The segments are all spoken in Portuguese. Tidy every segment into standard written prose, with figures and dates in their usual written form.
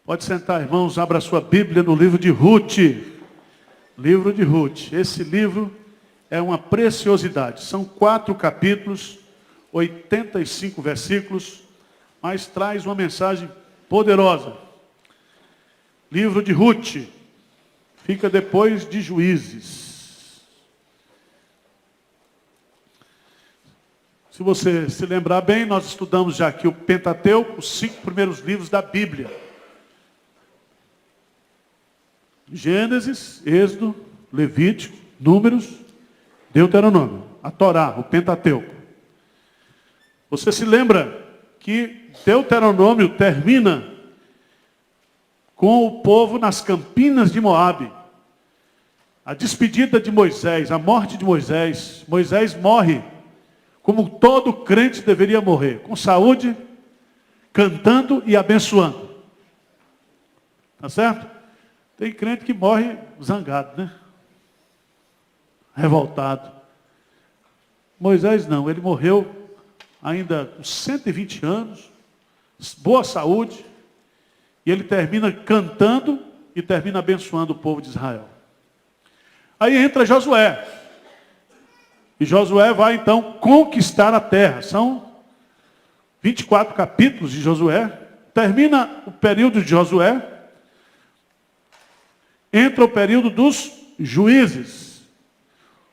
Pode sentar, irmãos, abra sua Bíblia no livro de Ruth. Livro de Ruth. Esse livro é uma preciosidade. São 4 capítulos, 85 versículos, mas traz uma mensagem poderosa. Livro de Ruth. Fica depois de Juízes. Se você se lembrar bem, nós estudamos já aqui o Pentateuco, os 5 primeiros livros da Bíblia. Gênesis, Êxodo, Levítico, Números, Deuteronômio, a Torá, o Pentateuco. Você se lembra que Deuteronômio termina com o povo nas campinas de Moabe. A despedida de Moisés, a morte de Moisés. Moisés morre como todo crente deveria morrer, com saúde, cantando e abençoando. Tá certo? Tem crente que morre zangado, né? Revoltado. Moisés não, ele morreu ainda com 120 anos, boa saúde, e ele termina cantando e termina abençoando o povo de Israel. Aí entra Josué. E Josué vai então conquistar a terra. São 24 capítulos de Josué. Termina o período de Josué. Entra o período dos juízes.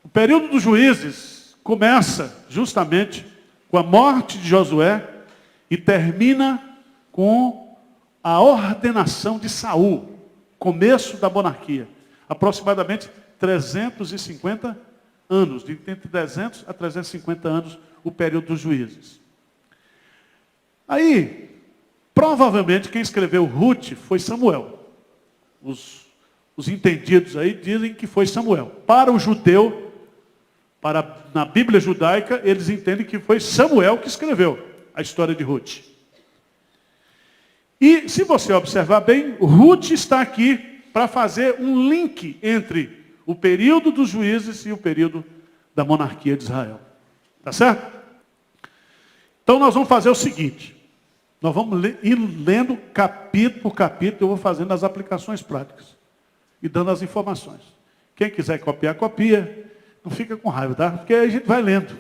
O período dos juízes começa justamente com a morte de Josué e termina com a ordenação de Saul, começo da monarquia. Aproximadamente 350 anos, de entre 300 a 350 anos, o período dos juízes. Aí, provavelmente quem escreveu Ruth foi Samuel. Os entendidos aí dizem que foi Samuel. Para o judeu, na Bíblia judaica, eles entendem que foi Samuel que escreveu a história de Ruth. E se você observar bem, Ruth está aqui para fazer um link entre o período dos juízes e o período da monarquia de Israel. Tá certo? Então nós vamos fazer o seguinte. Nós vamos ir lendo capítulo por capítulo, eu vou fazendo as aplicações práticas. E dando as informações. Quem quiser copiar, copia. Não fica com raiva, tá? Porque aí a gente vai lendo.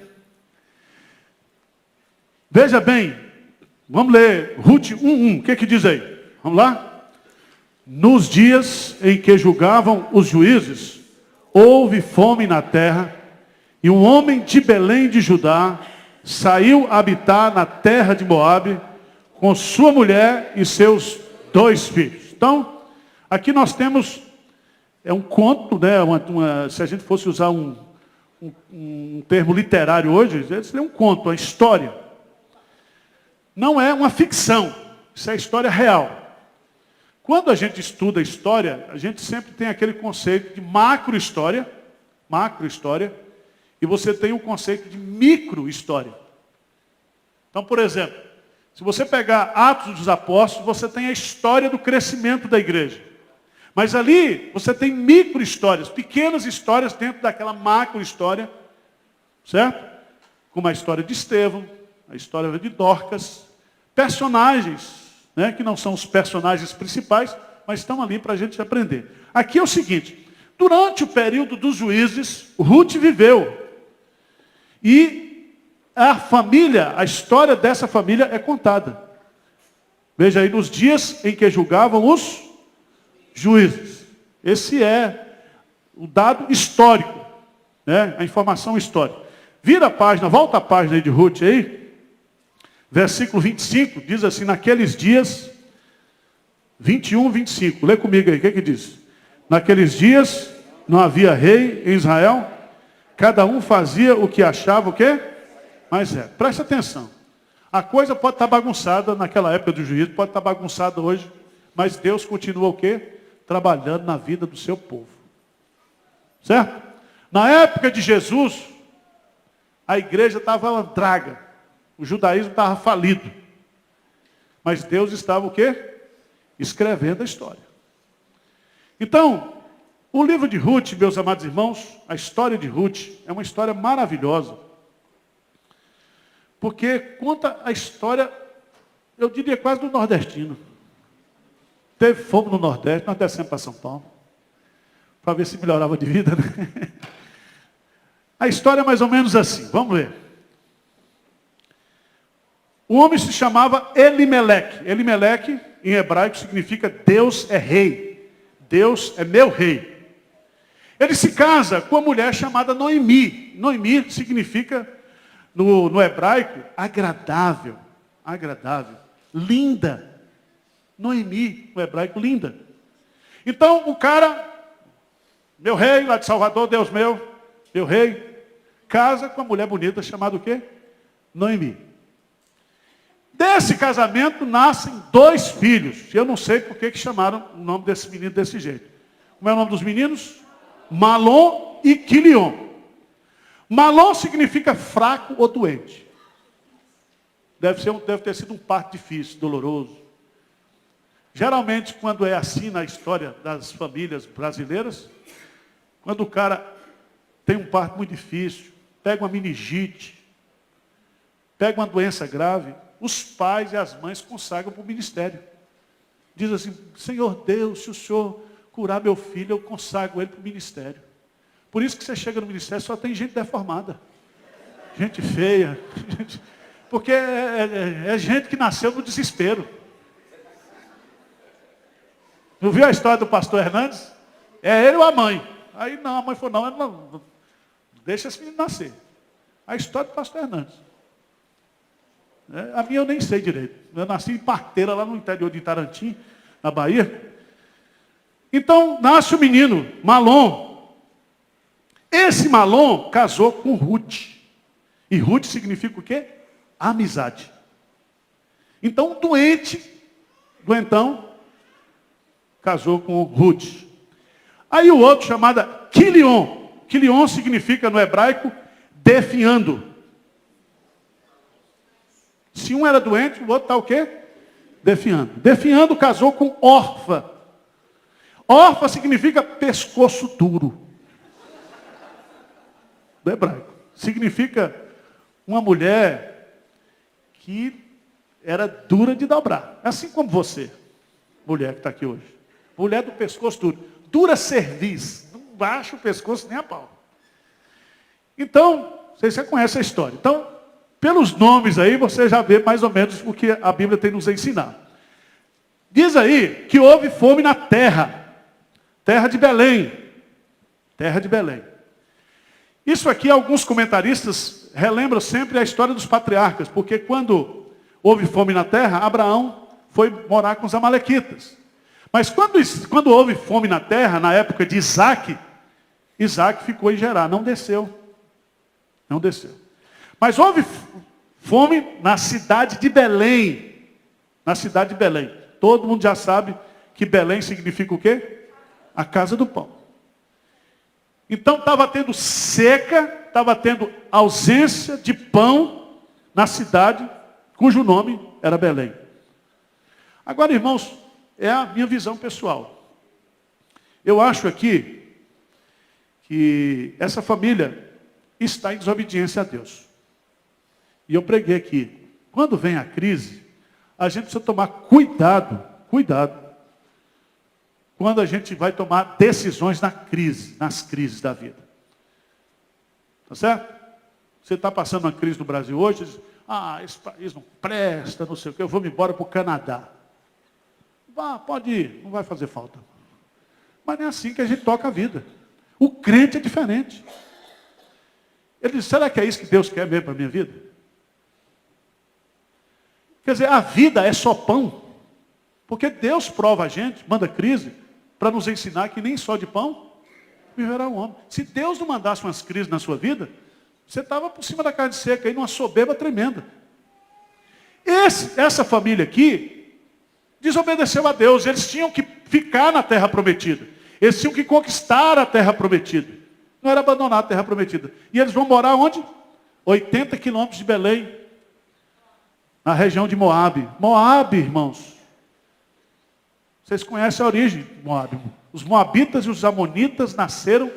Veja bem, vamos ler Ruth 1:1. O que diz aí? Vamos lá? Nos dias em que julgavam os juízes, houve fome na terra, e um homem de Belém de Judá saiu habitar na terra de Moabe, com sua mulher e seus 2 filhos. Então, aqui nós temos... É um conto, né? Se a gente fosse usar um termo literário hoje, seria um conto, uma história. Não é uma ficção, isso é história real. Quando a gente estuda história, a gente sempre tem aquele conceito de macro-história, e você tem o conceito de micro-história. Então, por exemplo, se você pegar Atos dos Apóstolos, você tem a história do crescimento da igreja. Mas ali você tem micro-histórias, pequenas histórias dentro daquela macro-história, certo? Como a história de Estevão, a história de Dorcas, personagens, né, que não são os personagens principais, mas estão ali para a gente aprender. Aqui é o seguinte, durante o período dos juízes, Ruth viveu. E a família, a história dessa família é contada. Veja aí, nos dias em que julgavam os juízes. Esse é o dado histórico, né? A informação histórica. Vira a página, volta a página aí de Ruth aí. Versículo 25, diz assim, naqueles dias, 21, 25. Lê comigo aí, o que diz? Naqueles dias, não havia rei em Israel, cada um fazia o que achava o quê? Mas presta atenção. A coisa pode estar bagunçada naquela época do juízo, pode estar bagunçada hoje, mas Deus continua o quê? Trabalhando na vida do seu povo. Certo? Na época de Jesus, a igreja estava uma draga. O judaísmo estava falido. Mas Deus estava o quê? Escrevendo a história. Então, o livro de Ruth, meus amados irmãos, a história de Ruth é uma história maravilhosa. Porque conta a história, eu diria quase do nordestino. teve fogo no Nordeste, nós descemos para São Paulo, para ver se melhorava de vida, né? A história é mais ou menos assim, vamos ver. O homem se chamava Elimeleque. Elimeleque, em hebraico, significa Deus é rei. Deus é meu rei. Ele se casa com uma mulher chamada Noemi. Noemi significa, no hebraico, agradável. Agradável. Linda. Noemi, no hebraico, linda. Então, o cara, meu rei, lá de Salvador, Deus meu rei, casa com uma mulher bonita chamada o quê? Noemi. Desse casamento nascem 2 filhos. Eu não sei por que chamaram o nome desse menino desse jeito. Como é o nome dos meninos? Malom e Quilion. Malom significa fraco ou doente. Deve ter sido um parto difícil, doloroso. Geralmente, quando é assim na história das famílias brasileiras, quando o cara tem um parto muito difícil, pega uma meningite, pega uma doença grave, os pais e as mães consagram para o ministério. Diz assim, Senhor Deus, se o Senhor curar meu filho, eu consagro ele para o ministério. Por isso que você chega no ministério, só tem gente deformada. Gente feia. Porque é gente que nasceu no desespero. Não viu a história do pastor Hernandes? É ele ou a mãe? Aí não, a mãe falou, não, deixa esse menino nascer. A história do pastor Hernandes. A minha eu nem sei direito. Eu nasci em Parteira, lá no interior de Itarantim, na Bahia. Então, nasce o menino, Malom. Esse Malom casou com Ruth. E Ruth significa o quê? Amizade. Então, doentão, casou com Ruth. Aí o outro, chamado Quilion. Quilion significa, no hebraico, definhando. Se um era doente, o outro está o quê? Definhando. Definhando casou com Orfa. Orfa significa pescoço duro. Do hebraico. Significa uma mulher que era dura de dobrar. Assim como você, mulher que está aqui hoje. Mulher do pescoço duro. Dura cerviz. Não baixa o pescoço nem a pau. Então, não sei se você conhece a história. Então, pelos nomes aí, você já vê mais ou menos o que a Bíblia tem nos ensinar. Diz aí que houve fome na terra. Terra de Belém. Terra de Belém. Isso aqui, alguns comentaristas relembram sempre a história dos patriarcas. Porque quando houve fome na terra, Abraão foi morar com os amalequitas. Mas quando houve fome na terra, na época de Isaac, Isaac ficou em Gerar, não desceu. Não desceu. Mas houve fome na cidade de Belém. Na cidade de Belém. Todo mundo já sabe que Belém significa o quê? A casa do pão. Então estava tendo seca, estava tendo ausência de pão na cidade, cujo nome era Belém. Agora, irmãos, é a minha visão pessoal. Eu acho aqui que essa família está em desobediência a Deus. E eu preguei aqui, quando vem a crise, a gente precisa tomar cuidado, quando a gente vai tomar decisões nas crises da vida. Tá certo? Você está passando uma crise no Brasil hoje, diz, esse país não presta, não sei o que, eu vou me embora para o Canadá. Vá, pode ir, não vai fazer falta. Mas não é assim que a gente toca a vida. O crente é diferente. Ele diz, será que é isso que Deus quer mesmo para a minha vida? Quer dizer, a vida é só pão. Porque Deus prova a gente, manda crise, para nos ensinar que nem só de pão viverá o homem. Se Deus não mandasse umas crises na sua vida, você estava por cima da carne seca, aí numa soberba tremenda. Essa família aqui desobedeceu a Deus. Eles tinham que ficar na terra prometida. Eles tinham que conquistar a terra prometida. Não era abandonar a terra prometida. E eles vão morar onde? 80 quilômetros de Belém. Na região de Moabe. Moabe, irmãos. Vocês conhecem a origem de Moabe. Os moabitas e os amonitas nasceram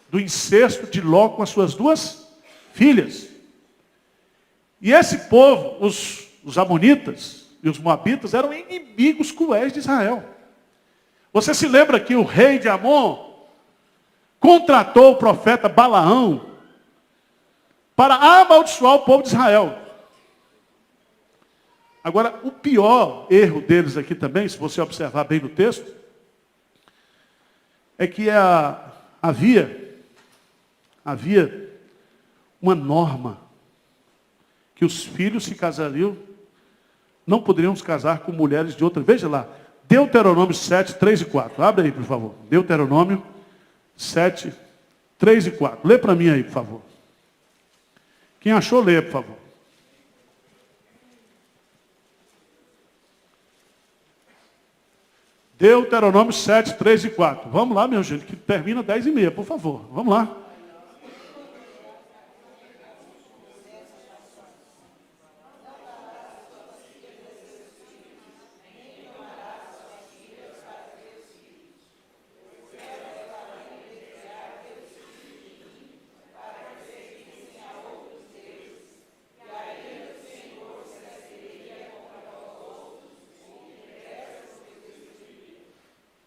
do incesto de Ló com as suas 2 filhas. E esse povo, os amonitas e os moabitas, eram inimigos cruéis de Israel. Você se lembra que o rei de Amon contratou o profeta Balaão para amaldiçoar o povo de Israel. Agora, o pior erro deles aqui também, se você observar bem no texto, é que havia uma norma que os filhos se casariam, não poderiam se casar com mulheres de outra. Veja lá, Deuteronômio 7, 3 e 4. Abre aí, por favor. Deuteronômio 7, 3 e 4. Lê para mim aí, por favor. Quem achou, lê, por favor. Deuteronômio 7, 3 e 4. Vamos lá, meu gente, que termina 10h30, por favor. Vamos lá.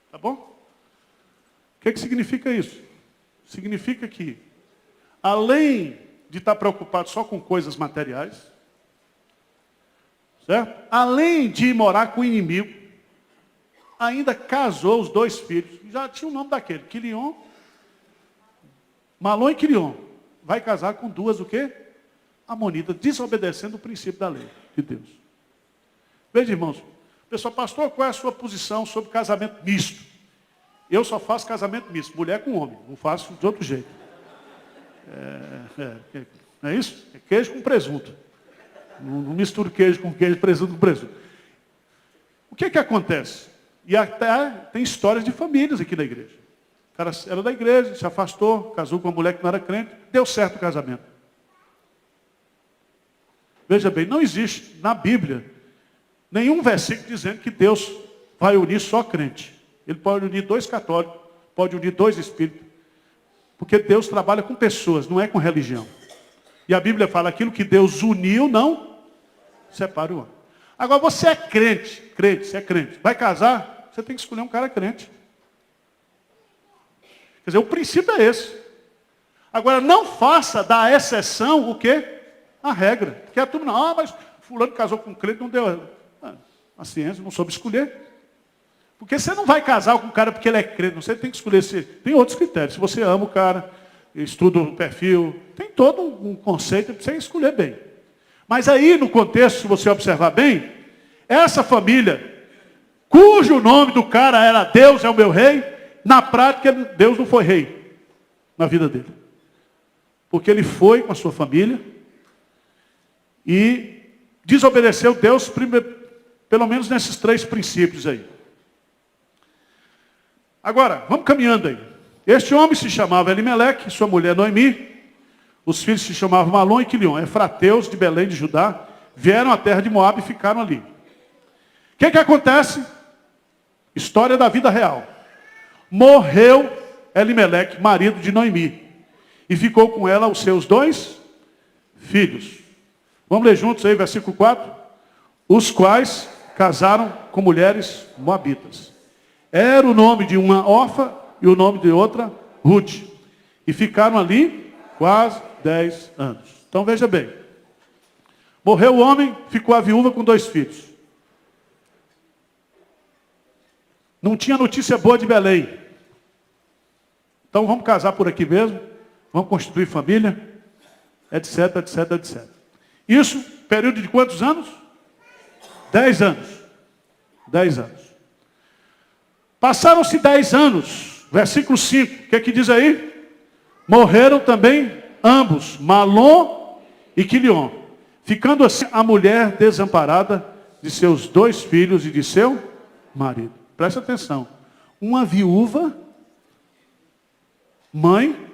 Tá bom? O que significa isso? Significa que, além de estar preocupado só com coisas materiais, certo? Além de morar com o inimigo, ainda casou os 2 filhos. Já tinha o nome daquele, Quilion, Malom e Quilion. Vai casar com 2 o quê? Amonitas, desobedecendo o princípio da lei de Deus. Veja, irmãos, pessoal, pastor, qual é a sua posição sobre casamento misto? Eu só faço casamento misto, mulher com homem, não faço de outro jeito. Não é isso? É queijo com presunto. Não misturo queijo com queijo, presunto com presunto. O que acontece? E até tem histórias de famílias aqui na igreja. O cara era da igreja, se afastou, casou com uma mulher que não era crente, deu certo o casamento. Veja bem, não existe na Bíblia nenhum versículo dizendo que Deus vai unir só crente. Ele pode unir 2 católicos, pode unir 2 espíritos. Porque Deus trabalha com pessoas, não é com religião. E a Bíblia fala, aquilo que Deus uniu, não separa o homem. Agora, você é crente, você é crente. Vai casar, você tem que escolher um cara crente. Quer dizer, o princípio é esse. Agora, não faça da exceção o quê? A regra. Porque a turma, não, mas fulano casou com um crente, não deu... A ciência não soube escolher. Porque você não vai casar com o cara porque ele é crente. Você tem que escolher. Tem outros critérios. Se você ama o cara, estuda o perfil, tem todo um conceito para você escolher bem. Mas aí, no contexto, se você observar bem, essa família, cujo nome do cara era Deus é o meu rei, na prática, Deus não foi rei na vida dele. Porque ele foi com a sua família e desobedeceu Deus, pelo menos nesses 3 princípios aí. Agora, vamos caminhando aí. Este homem se chamava Elimeleque, sua mulher Noemi. Os filhos se chamavam Malom e Quilion, efrateus de Belém de Judá. Vieram à terra de Moabe e ficaram ali. O que acontece? História da vida real. Morreu Elimeleque, marido de Noemi. E ficou com ela os seus 2 filhos. Vamos ler juntos aí, versículo 4. Os quais casaram com mulheres moabitas. Era o nome de uma Orfa e o nome de outra Ruth. E ficaram ali quase 10 anos. Então veja bem. Morreu o homem, ficou a viúva com 2 filhos. Não tinha notícia boa de Belém. Então vamos casar por aqui mesmo. Vamos constituir família. Etc, etc, etc. Isso, período de quantos anos? 10 anos. 10 anos. Passaram-se 10 anos, versículo 5, o que é que diz aí? Morreram também ambos, Malom e Quilion, ficando assim a mulher desamparada de seus 2 filhos e de seu marido. Presta atenção, uma viúva, mãe,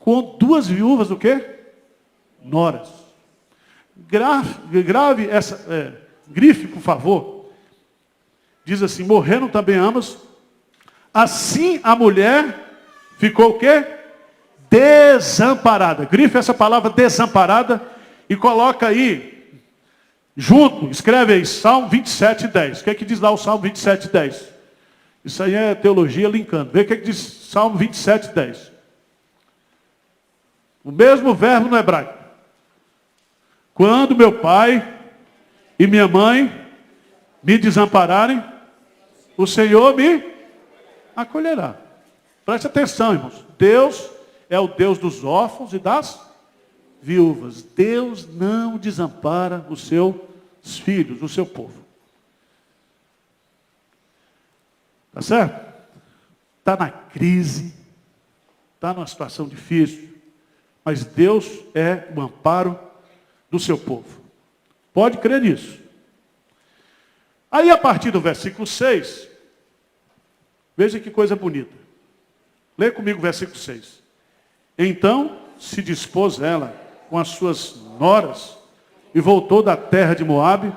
com 2 viúvas, o quê? Noras. Grave essa, grife, por favor. Diz assim, morreram também ambas. Assim a mulher ficou o quê? Desamparada. Grife essa palavra desamparada e coloca aí, junto, escreve aí, Salmo 27, 10. O que é que diz lá o Salmo 27, 10? Isso aí é teologia linkando. Vê o que diz Salmo 27, 10. O mesmo verbo no hebraico. Quando meu pai e minha mãe me desampararem, o Senhor me acolherá. Preste atenção, irmãos. Deus é o Deus dos órfãos e das viúvas. Deus não desampara os seus filhos, o seu povo. Tá certo? Está na crise, está numa situação difícil, mas Deus é o amparo do seu povo. Pode crer nisso. Aí, a partir do versículo 6, veja que coisa bonita. Lê comigo o versículo 6. Então se dispôs ela com as suas noras e voltou da terra de Moabe,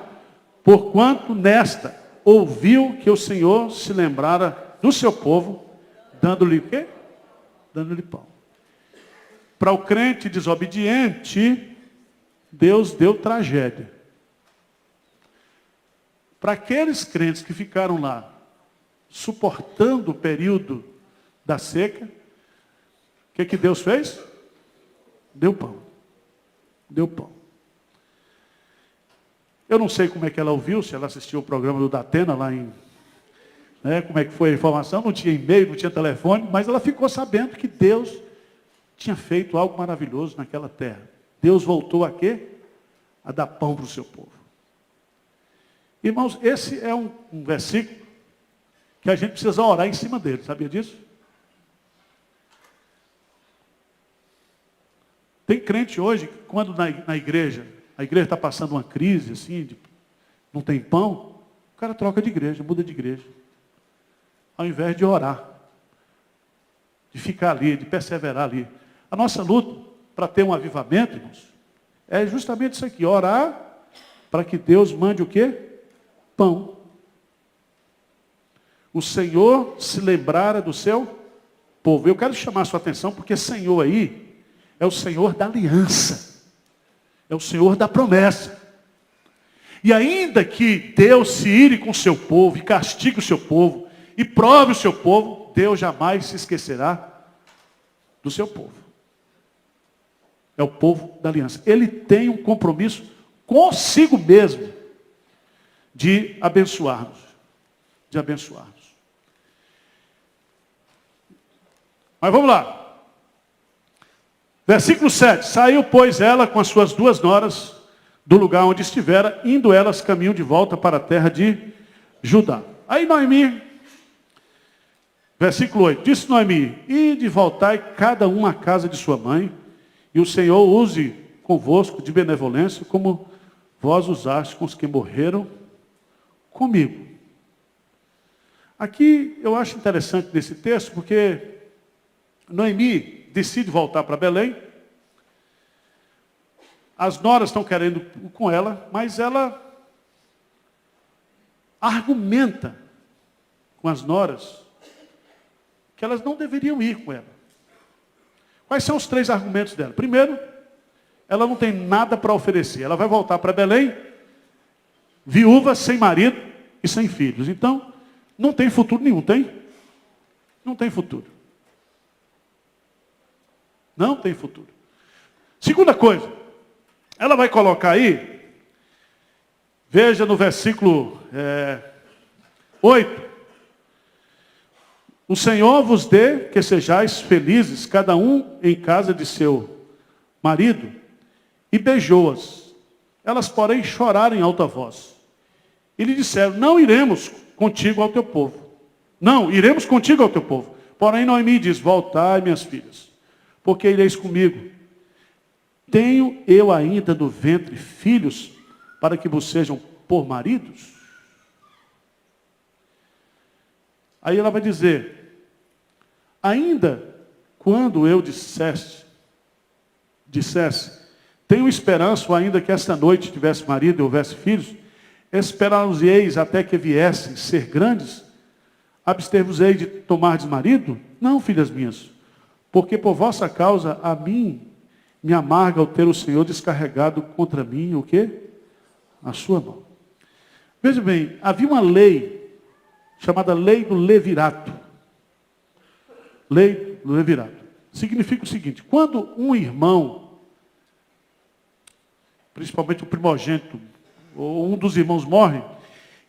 porquanto nesta ouviu que o Senhor se lembrara do seu povo, dando-lhe o quê? Dando-lhe pão. Para o crente desobediente, Deus deu tragédia. Para aqueles crentes que ficaram lá, suportando o período da seca, o que Deus fez? Deu pão. Deu pão. Eu não sei como é que ela ouviu, se ela assistiu o programa do Datena lá em... como é que foi a informação, não tinha e-mail, não tinha telefone, mas ela ficou sabendo que Deus tinha feito algo maravilhoso naquela terra. Deus voltou a quê? A dar pão para o seu povo. Irmãos, esse é um versículo que a gente precisa orar em cima dele, sabia disso? Tem crente hoje, que quando na igreja, a igreja está passando uma crise, assim, não tem pão, o cara troca de igreja, muda de igreja. Ao invés de orar, de ficar ali, de perseverar ali. A nossa luta para ter um avivamento, irmãos, é justamente isso aqui, orar para que Deus mande o quê? Pão. O Senhor se lembrara do seu povo. Eu quero chamar a sua atenção, porque Senhor aí é o Senhor da aliança. É o Senhor da promessa. E ainda que Deus se ire com o seu povo, e castigue o seu povo, e prove o seu povo, Deus jamais se esquecerá do seu povo. É o povo da aliança. Ele tem um compromisso consigo mesmo de abençoar-nos. De abençoar-nos. Mas vamos lá. Versículo 7. Saiu, pois, ela com as suas duas noras do lugar onde estivera, indo elas caminho de volta para a terra de Judá. Aí Noemi, versículo 8, disse Noemi, ide voltai cada um à casa de sua mãe, e o Senhor use convosco de benevolência, como vós usaste com os que morreram comigo. Aqui eu acho interessante nesse texto, porque Noemi decide voltar para Belém. As noras estão querendo ir com ela, mas ela argumenta com as noras que elas não deveriam ir com ela. Quais são os 3 argumentos dela? Primeiro, ela não tem nada para oferecer. Ela vai voltar para Belém, viúva, sem marido e sem filhos. Então, não tem futuro nenhum, tem? Não tem futuro. Não tem futuro. Segunda coisa, ela vai colocar aí, veja no versículo 8. O Senhor vos dê que sejais felizes, cada um em casa de seu marido, e beijou-as. Elas, porém, choraram em alta voz. E lhe disseram, não iremos contigo ao teu povo. Não, iremos contigo ao teu povo. Porém, Noemi diz, voltai, minhas filhas, porque ireis comigo. Tenho eu ainda no ventre filhos para que vos sejam por maridos? Aí ela vai dizer, ainda quando eu dissesse, tenho esperança, ainda que esta noite tivesse marido e houvesse filhos, esperar-os-eis até que viessem ser grandes, abster-vos-ei de tomar marido? Não, filhas minhas, porque por vossa causa a mim me amarga o ter o Senhor descarregado contra mim, o quê? A sua mão. Veja bem, havia uma lei chamada lei do levirato. Lei do levirato. Significa o seguinte: quando um irmão, principalmente o primogênito, ou um dos irmãos morre,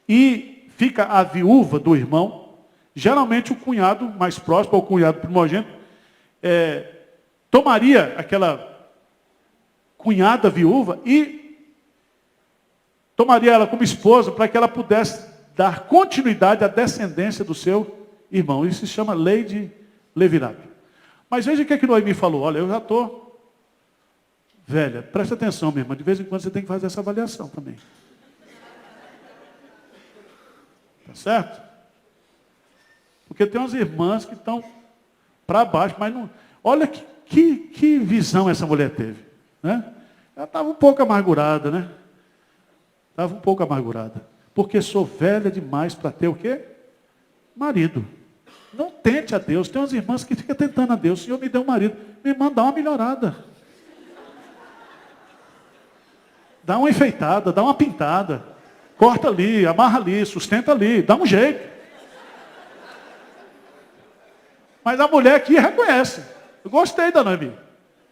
e fica a viúva do irmão, geralmente o cunhado mais próximo, ou o cunhado primogênito, tomaria aquela cunhada viúva e tomaria ela como esposa para que ela pudesse dar continuidade à descendência do seu irmão. Isso se chama lei de levirato. Mas veja o que Noemi falou. Olha, eu já estou velha. Presta atenção, minha irmã. De vez em quando você tem que fazer essa avaliação também. Tá certo? Porque tem umas irmãs que estão para baixo, mas não... Olha que visão essa mulher teve. Né? Ela estava um pouco amargurada, né? Estava um pouco amargurada. Porque sou velha demais para ter o quê? Marido. Não tente a Deus. Tem umas irmãs que ficam tentando a Deus. O Senhor me deu um marido. Me manda dar uma melhorada. Dá uma enfeitada, dá uma pintada. Corta ali, amarra ali, sustenta ali. Dá um jeito. Mas a mulher aqui reconhece. Eu gostei da Noemi.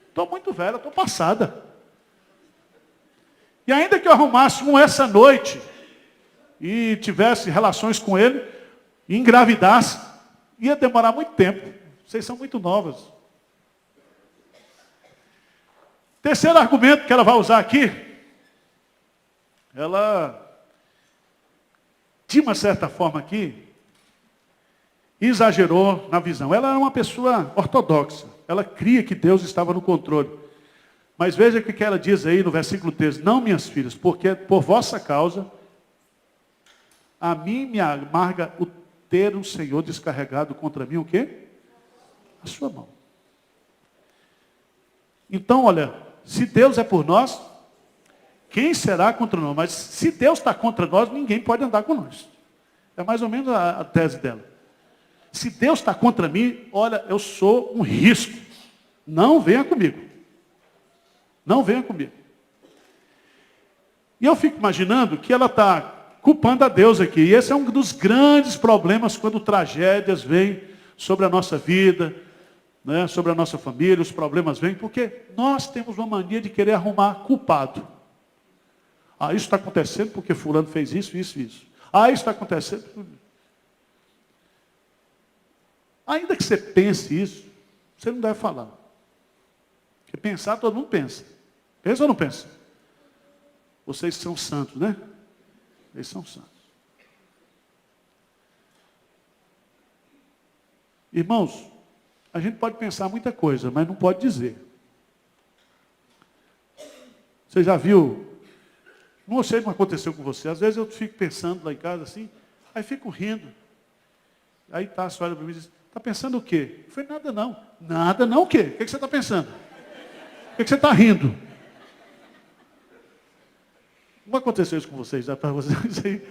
Estou muito velha, estou passada. E ainda que eu arrumasse um essa noite e tivesse relações com ele, e engravidasse, ia demorar muito tempo. Vocês são muito novas. Terceiro argumento que ela vai usar aqui, ela, de uma certa forma aqui, exagerou na visão. Ela era uma pessoa ortodoxa. Ela cria que Deus estava no controle. Mas veja o que ela diz aí no versículo 13. Não, minhas filhas, porque por vossa causa, a mim me amarga o ter um Senhor descarregado contra mim, o quê? A sua mão. Então, olha, se Deus é por nós, quem será contra nós? Mas se Deus está contra nós, ninguém pode andar com nós. É mais ou menos a tese dela. Se Deus está contra mim, olha, eu sou um risco. Não venha comigo. Não venha comigo. E eu fico imaginando que ela está culpando a Deus aqui. E esse é um dos grandes problemas quando tragédias vêm sobre a nossa vida, né, sobre a nossa família, os problemas vêm, porque nós temos uma mania de querer arrumar culpado. Ah, isso está acontecendo porque fulano fez isso, isso, isso. Ah, isso está acontecendo. Ainda que você pense isso, você não deve falar. Porque pensar, todo mundo pensa. Pensa ou não pensa? Vocês são santos, né? Eles são santos. Irmãos, a gente pode pensar muita coisa, mas não pode dizer. Você já viu? Não sei o que aconteceu com você. Às vezes eu fico pensando lá em casa assim, aí fico rindo. Aí tá, a senhora para mim e diz, está pensando o quê? Eu falei, nada não. Nada não o quê? O que você está pensando? O que você está rindo? Não aconteceu isso com vocês, já para vocês aí,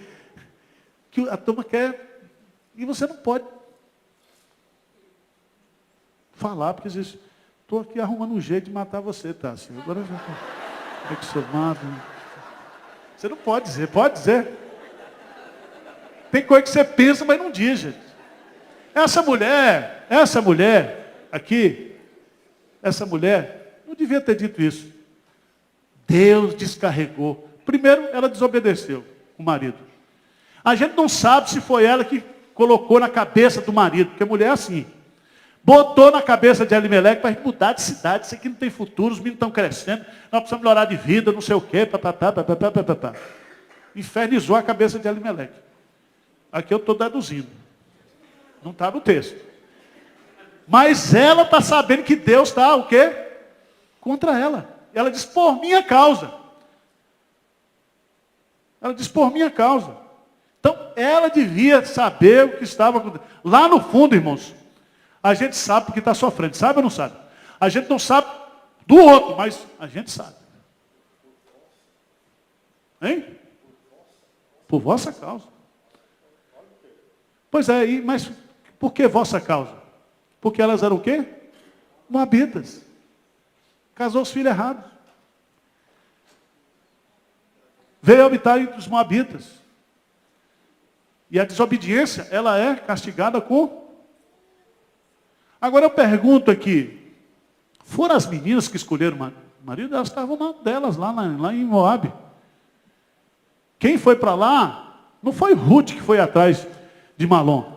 que a turma quer, e você não pode falar, porque diz, estou aqui arrumando um jeito de matar você, tá? Assim, agora já como é que sou mato? Você não pode dizer, pode dizer. Tem coisa que você pensa, mas não diz, gente. Essa mulher aqui, essa mulher, não devia ter dito isso. Deus descarregou. Primeiro, ela desobedeceu o marido. A gente não sabe se foi ela que colocou na cabeça do marido, porque a mulher é assim. Botou na cabeça de Elimeleque para mudar de cidade, isso aqui não tem futuro, os meninos estão crescendo, nós precisamos melhorar de vida, não sei o quê, papapá. Infernizou a cabeça de Elimeleque. Aqui eu estou deduzindo. Não está no texto. Mas ela está sabendo que Deus está o quê? Contra ela. Ela diz, por minha causa. Ela diz, por minha causa. Então, ela devia saber o que estava acontecendo. Lá no fundo, irmãos, a gente sabe porque está sofrendo. Sabe ou não sabe? A gente não sabe do outro, mas a gente sabe. Hein? Por vossa causa. Pois é, mas por que vossa causa? Porque elas eram o quê? Moabitas. Casou os filhos errados. Veio habitar entre os moabitas. E a desobediência, ela é castigada com... Agora eu pergunto aqui, foram as meninas que escolheram o marido? Elas estavam delas, lá em Moabe. Quem foi para lá, não foi Ruth que foi atrás de Malom.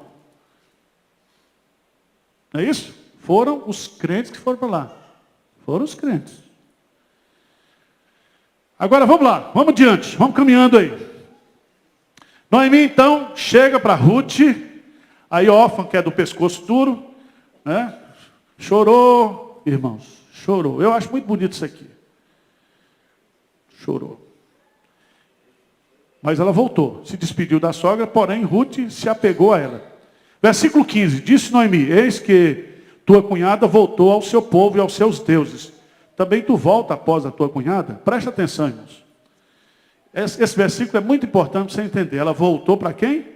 Não é isso? Foram os crentes que foram para lá. Foram os crentes. Agora vamos lá, vamos adiante, vamos caminhando aí. Noemi então chega para Ruth, aí órfã, que é do pescoço duro, né? Chorou, irmãos, chorou. Eu acho muito bonito isso aqui. Chorou. Mas ela voltou, se despediu da sogra, porém Ruth se apegou a ela. Versículo 15, disse Noemi, eis que tua cunhada voltou ao seu povo e aos seus deuses. Também tu volta após a tua cunhada? Presta atenção, irmãos. Esse versículo é muito importante para você entender. Ela voltou para quem?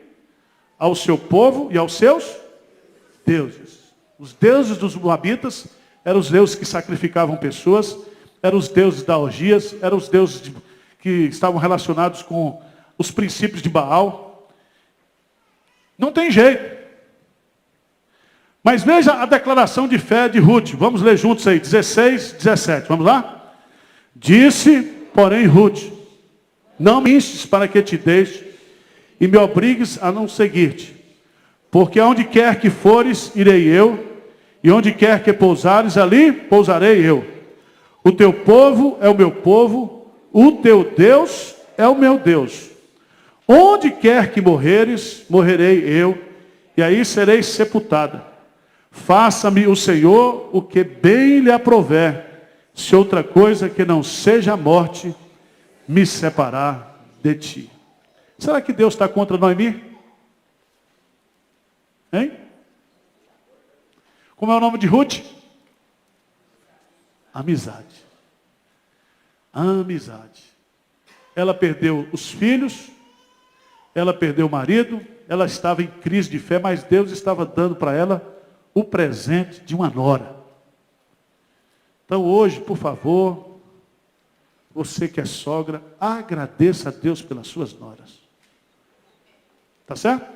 Ao seu povo e aos seus deuses. Os deuses dos moabitas eram os deuses que sacrificavam pessoas, eram os deuses da orgias, eram os deuses que estavam relacionados com os princípios de Baal. Não tem jeito. Mas veja a declaração de fé de Ruth. Vamos ler juntos aí, 16, 17. Vamos lá? Disse, porém, Ruth, não me instes para que te deixe e me obrigues a não seguir-te. Porque aonde quer que fores, irei eu, e onde quer que pousares, ali pousarei eu. O teu povo é o meu povo, o teu Deus é o meu Deus. Onde quer que morreres, morrerei eu, e aí serei sepultada. Faça-me o Senhor o que bem lhe aprouver, se outra coisa que não seja a morte me separar de ti. Será que Deus está contra Noemi? Hein? Como é o nome de Ruth? Amizade. Amizade. Ela perdeu os filhos, ela perdeu o marido, ela estava em crise de fé, mas Deus estava dando para ela o presente de uma nora. Então hoje, por favor, você que é sogra, agradeça a Deus pelas suas noras. Tá certo?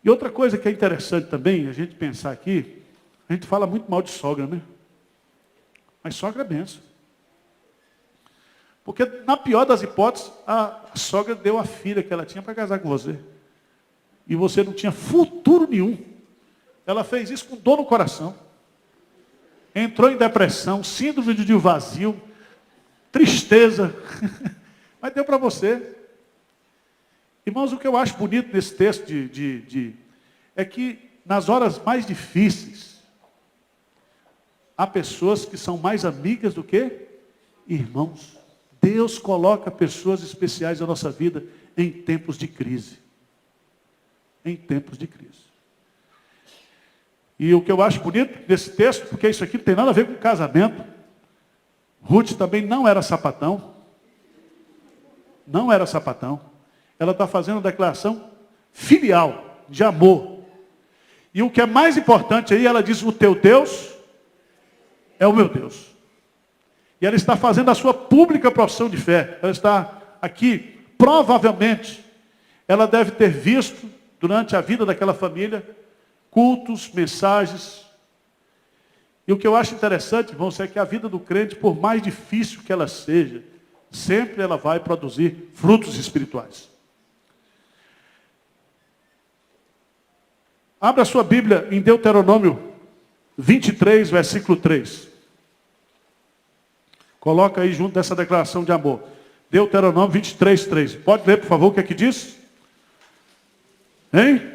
E outra coisa que é interessante também, a gente pensar aqui, a gente fala muito mal de sogra, né? Mas sogra é benção. Porque, na pior das hipóteses, a sogra deu a filha que ela tinha para casar com você. E você não tinha futuro nenhum. Ela fez isso com dor no coração. Entrou em depressão, síndrome de vazio, tristeza. Mas deu para você. Irmãos, o que eu acho bonito nesse texto é que, nas horas mais difíceis, há pessoas que são mais amigas do que irmãos. Deus coloca pessoas especiais na nossa vida em tempos de crise. Em tempos de crise. E o que eu acho bonito nesse texto, porque isso aqui não tem nada a ver com casamento. Ruth também não era sapatão. Não era sapatão. Ela está fazendo uma declaração filial, de amor. E o que é mais importante aí, ela diz, o teu Deus é o meu Deus. E ela está fazendo a sua pública profissão de fé. Ela está aqui, provavelmente, ela deve ter visto, durante a vida daquela família, cultos, mensagens. E o que eu acho interessante, irmãos, é que a vida do crente, por mais difícil que ela seja, sempre ela vai produzir frutos espirituais. Abra a sua Bíblia em Deuteronômio 23, versículo 3. Coloca aí junto dessa declaração de amor. Deuteronômio 23, 3. Pode ler, por favor, o que é que diz? Hein?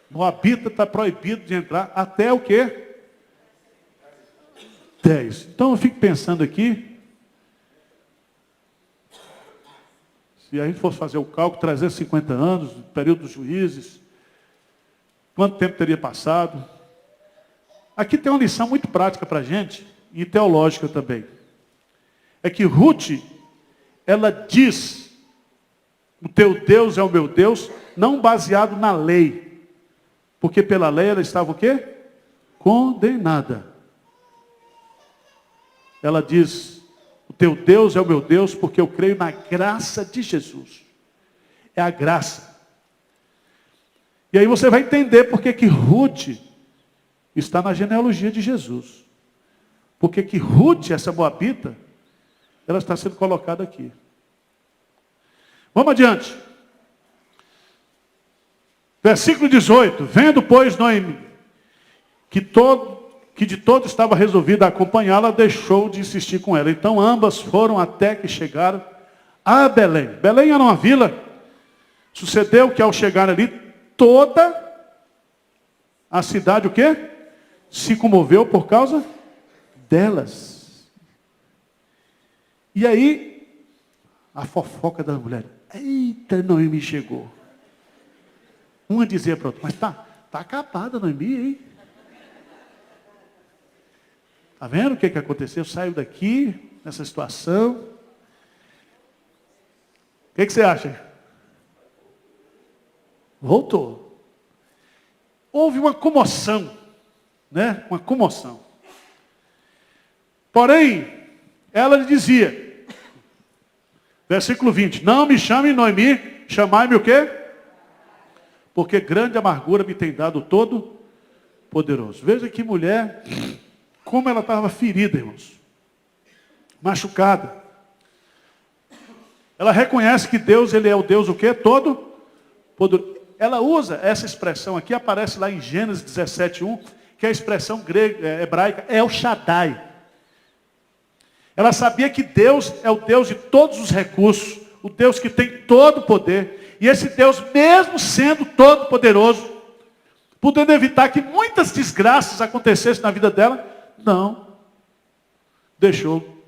Moabita está proibido de entrar até o quê? 10. Então eu fico pensando aqui, se a gente fosse fazer o cálculo, 350 anos, período dos juízes, quanto tempo teria passado? Aqui tem uma lição muito prática para a gente, e teológica também. é que Ruth, ela diz, o teu Deus é o meu Deus, não baseado na lei. Porque pela lei ela estava o quê? Condenada. Ela diz, o teu Deus é o meu Deus, porque eu creio na graça de Jesus. É a graça. E aí você vai entender porque que Ruth está na genealogia de Jesus. Porque que Ruth, essa moabita, ela está sendo colocada aqui. Vamos adiante. Versículo 18. Vendo, pois, Noemi, que de todo estava resolvida a acompanhá-la, deixou de insistir com ela. Então ambas foram até que chegaram a Belém. Belém era uma vila. Sucedeu que ao chegar ali, toda a cidade, o quê? Se comoveu por causa delas. E aí, a fofoca da mulher. Eita, Noemi chegou. Uma dizia para outra, mas tá acabada Noemi, hein? Tá vendo o que aconteceu? Saiu daqui, nessa situação. O que você acha? Voltou. Houve uma comoção, né? Uma comoção. Porém, ela lhe dizia, versículo 20, não me chame Noemi, chamai-me o quê? Porque grande amargura me tem dado todo poderoso. Veja que mulher, como ela estava ferida, irmãos. Machucada. Ela reconhece que Deus, ele é o Deus o quê? Todo poderoso. Ela usa essa expressão aqui, aparece lá em Gênesis 17:1, que é a expressão grega, hebraica, El Shaddai. Ela sabia que Deus é o Deus de todos os recursos, o Deus que tem todo o poder. E esse Deus, mesmo sendo todo poderoso, podendo evitar que muitas desgraças acontecessem na vida dela, não deixou,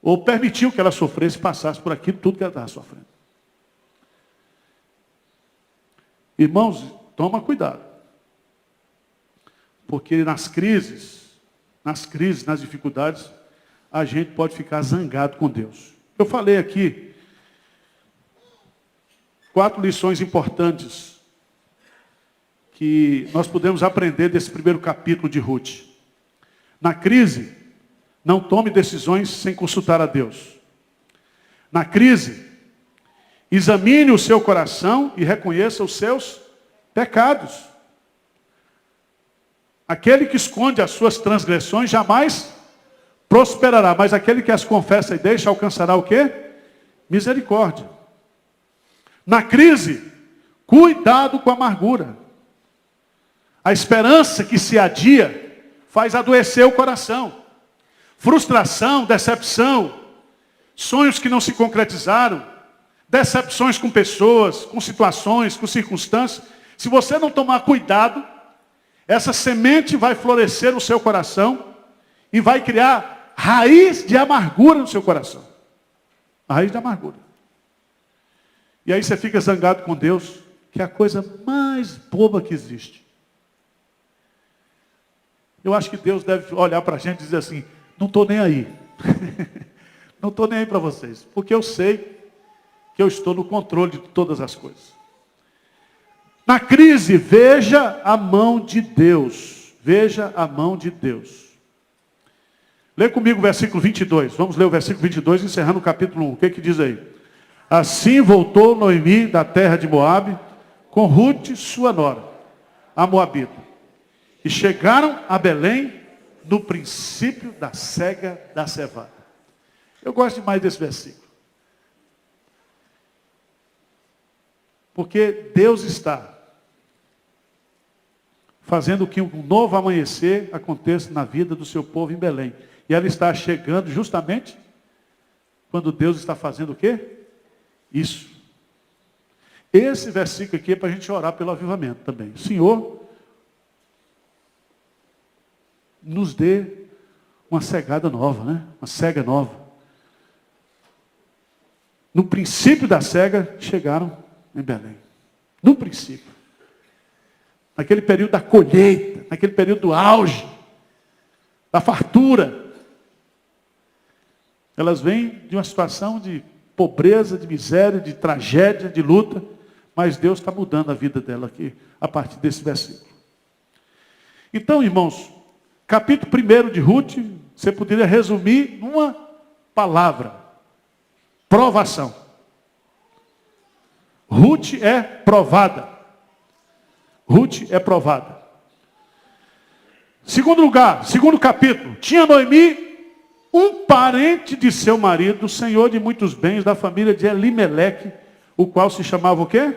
ou permitiu que ela sofresse, passasse por aquilo, tudo que ela estava sofrendo. Irmãos, toma cuidado. Porque nas crises, nas dificuldades, a gente pode ficar zangado com Deus. Eu falei aqui 4 lições importantes que nós podemos aprender desse primeiro capítulo de Ruth. Na crise, não tome decisões sem consultar a Deus. Na crise, examine o seu coração e reconheça os seus pecados. Aquele que esconde as suas transgressões jamais prosperará, mas aquele que as confessa e deixa alcançará o quê? Misericórdia. Na crise, cuidado com a amargura. A esperança que se adia faz adoecer o coração. Frustração, decepção, sonhos que não se concretizaram, decepções com pessoas, com situações, com circunstâncias. Se você não tomar cuidado, essa semente vai florescer no seu coração e vai criar raiz de amargura no seu coração. A raiz de amargura. E aí você fica zangado com Deus, que é a coisa mais boba que existe. Eu acho que Deus deve olhar para a gente e dizer assim, não estou nem aí. Não estou nem aí para vocês. Porque eu sei que eu estou no controle de todas as coisas. Na crise, veja a mão de Deus. Veja a mão de Deus. Lê comigo o versículo 22. Vamos ler o versículo 22, encerrando o capítulo 1. O que diz aí? Assim voltou Noemi da terra de Moabe, com Ruth, sua nora, a moabita. E chegaram a Belém no princípio da cega da cevada. Eu gosto demais desse versículo. Porque Deus está fazendo que um novo amanhecer aconteça na vida do seu povo em Belém. E ela está chegando justamente quando Deus está fazendo o quê? Isso. Esse versículo aqui é para a gente orar pelo avivamento também. Senhor, nos dê uma cegada nova, né? Uma cega nova. No princípio da cega, chegaram em Belém. No princípio. Naquele período da colheita, naquele período do auge, da fartura. Elas vêm de uma situação de pobreza, de miséria, de tragédia, de luta, mas Deus está mudando a vida dela aqui, a partir desse versículo. Então, irmãos, capítulo 1 de Ruth, você poderia resumir numa palavra: provação. Ruth é provada. Ruth é provada. Segundo lugar, segundo capítulo, tinha Noemi um parente de seu marido, senhor de muitos bens, da família de Elimeleque, o qual se chamava o quê?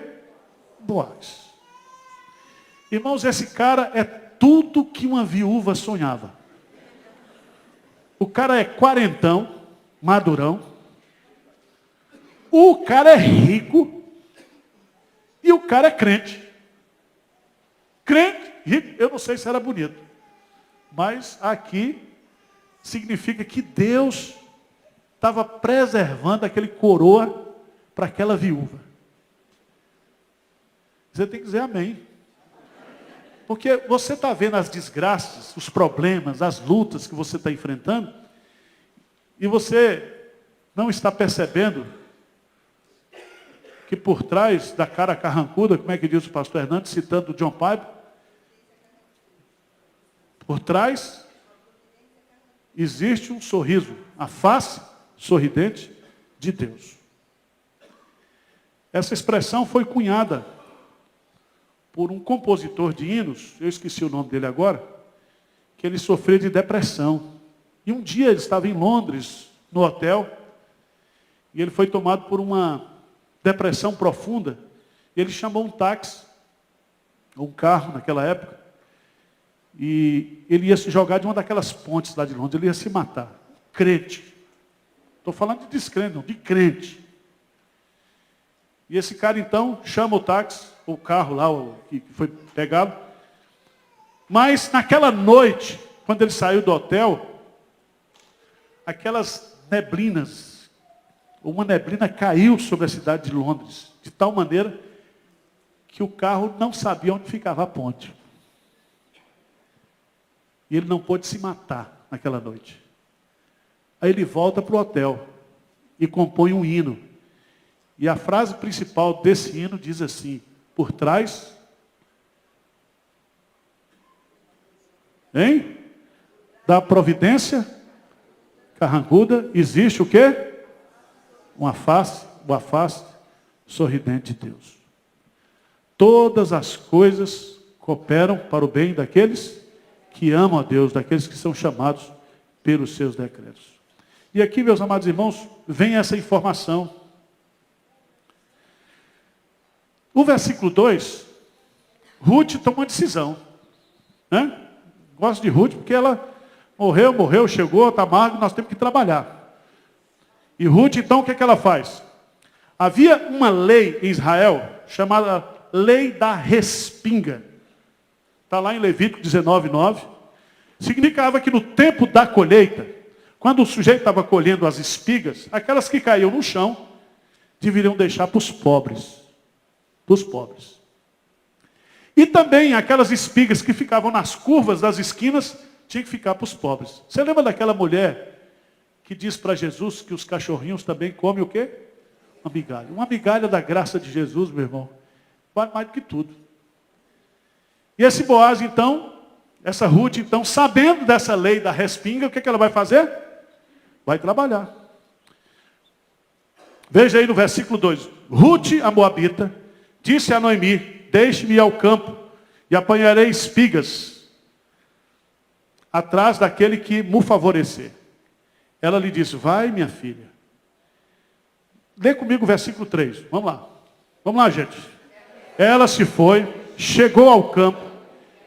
Boaz. Irmãos, esse cara é tudo que uma viúva sonhava. O cara é quarentão, madurão. O cara é rico. E o cara é crente. Crente, rico, eu não sei se era bonito. Mas aqui significa que Deus estava preservando aquele coroa para aquela viúva. Você tem que dizer amém. Porque você está vendo as desgraças, os problemas, as lutas que você está enfrentando, e você não está percebendo que por trás da cara carrancuda, como é que diz o pastor Hernandes, citando o John Piper, por trás existe um sorriso, a face sorridente de Deus. Essa expressão foi cunhada por um compositor de hinos, eu esqueci o nome dele agora, que ele sofreu de depressão. E um dia ele estava em Londres, no hotel, e ele foi tomado por uma depressão profunda, e ele chamou um táxi, um carro naquela época, e ele ia se jogar de uma daquelas pontes lá de Londres, ele ia se matar. Crente. Estou falando de descrente, não, de crente. E esse cara então chama o táxi, o carro lá, que foi pegado. Mas naquela noite, quando ele saiu do hotel, aquelas neblinas, uma neblina caiu sobre a cidade de Londres, de tal maneira que o carro não sabia onde ficava a ponte. E ele não pôde se matar naquela noite. Aí ele volta para o hotel e compõe um hino. E a frase principal desse hino diz assim: por trás, da providência carrancuda, existe o quê? Uma face sorridente de Deus. Todas as coisas cooperam para o bem daqueles que amam a Deus, daqueles que são chamados pelos seus decretos. E aqui, meus amados irmãos, vem essa informação. O versículo 2, Ruth toma uma decisão. Né? Gosto de Ruth porque ela morreu, chegou, está magro, nós temos que trabalhar. E Ruth, então, o que é que ela faz? Havia uma lei em Israel, chamada Lei da Respinga. Está lá em Levítico 19:9. Significava que no tempo da colheita, quando o sujeito estava colhendo as espigas, aquelas que caíam no chão, deveriam deixar para os pobres. Para os pobres. E também aquelas espigas que ficavam nas curvas das esquinas, tinham que ficar para os pobres. Você lembra daquela mulher que diz para Jesus que os cachorrinhos também comem o quê? Uma migalha. Uma migalha da graça de Jesus, meu irmão, vale mais do que tudo. E esse Boaz, então, essa Ruth, então, sabendo dessa lei da respinga, o que ela vai fazer? Vai trabalhar. Veja aí no versículo 2. Ruth, a moabita, disse a Noemi: deixe-me ir ao campo e apanharei espigas atrás daquele que me favorecer. Ela lhe disse: vai, minha filha. Lê comigo o versículo 3. Vamos lá. Vamos lá, gente. Ela se foi, chegou ao campo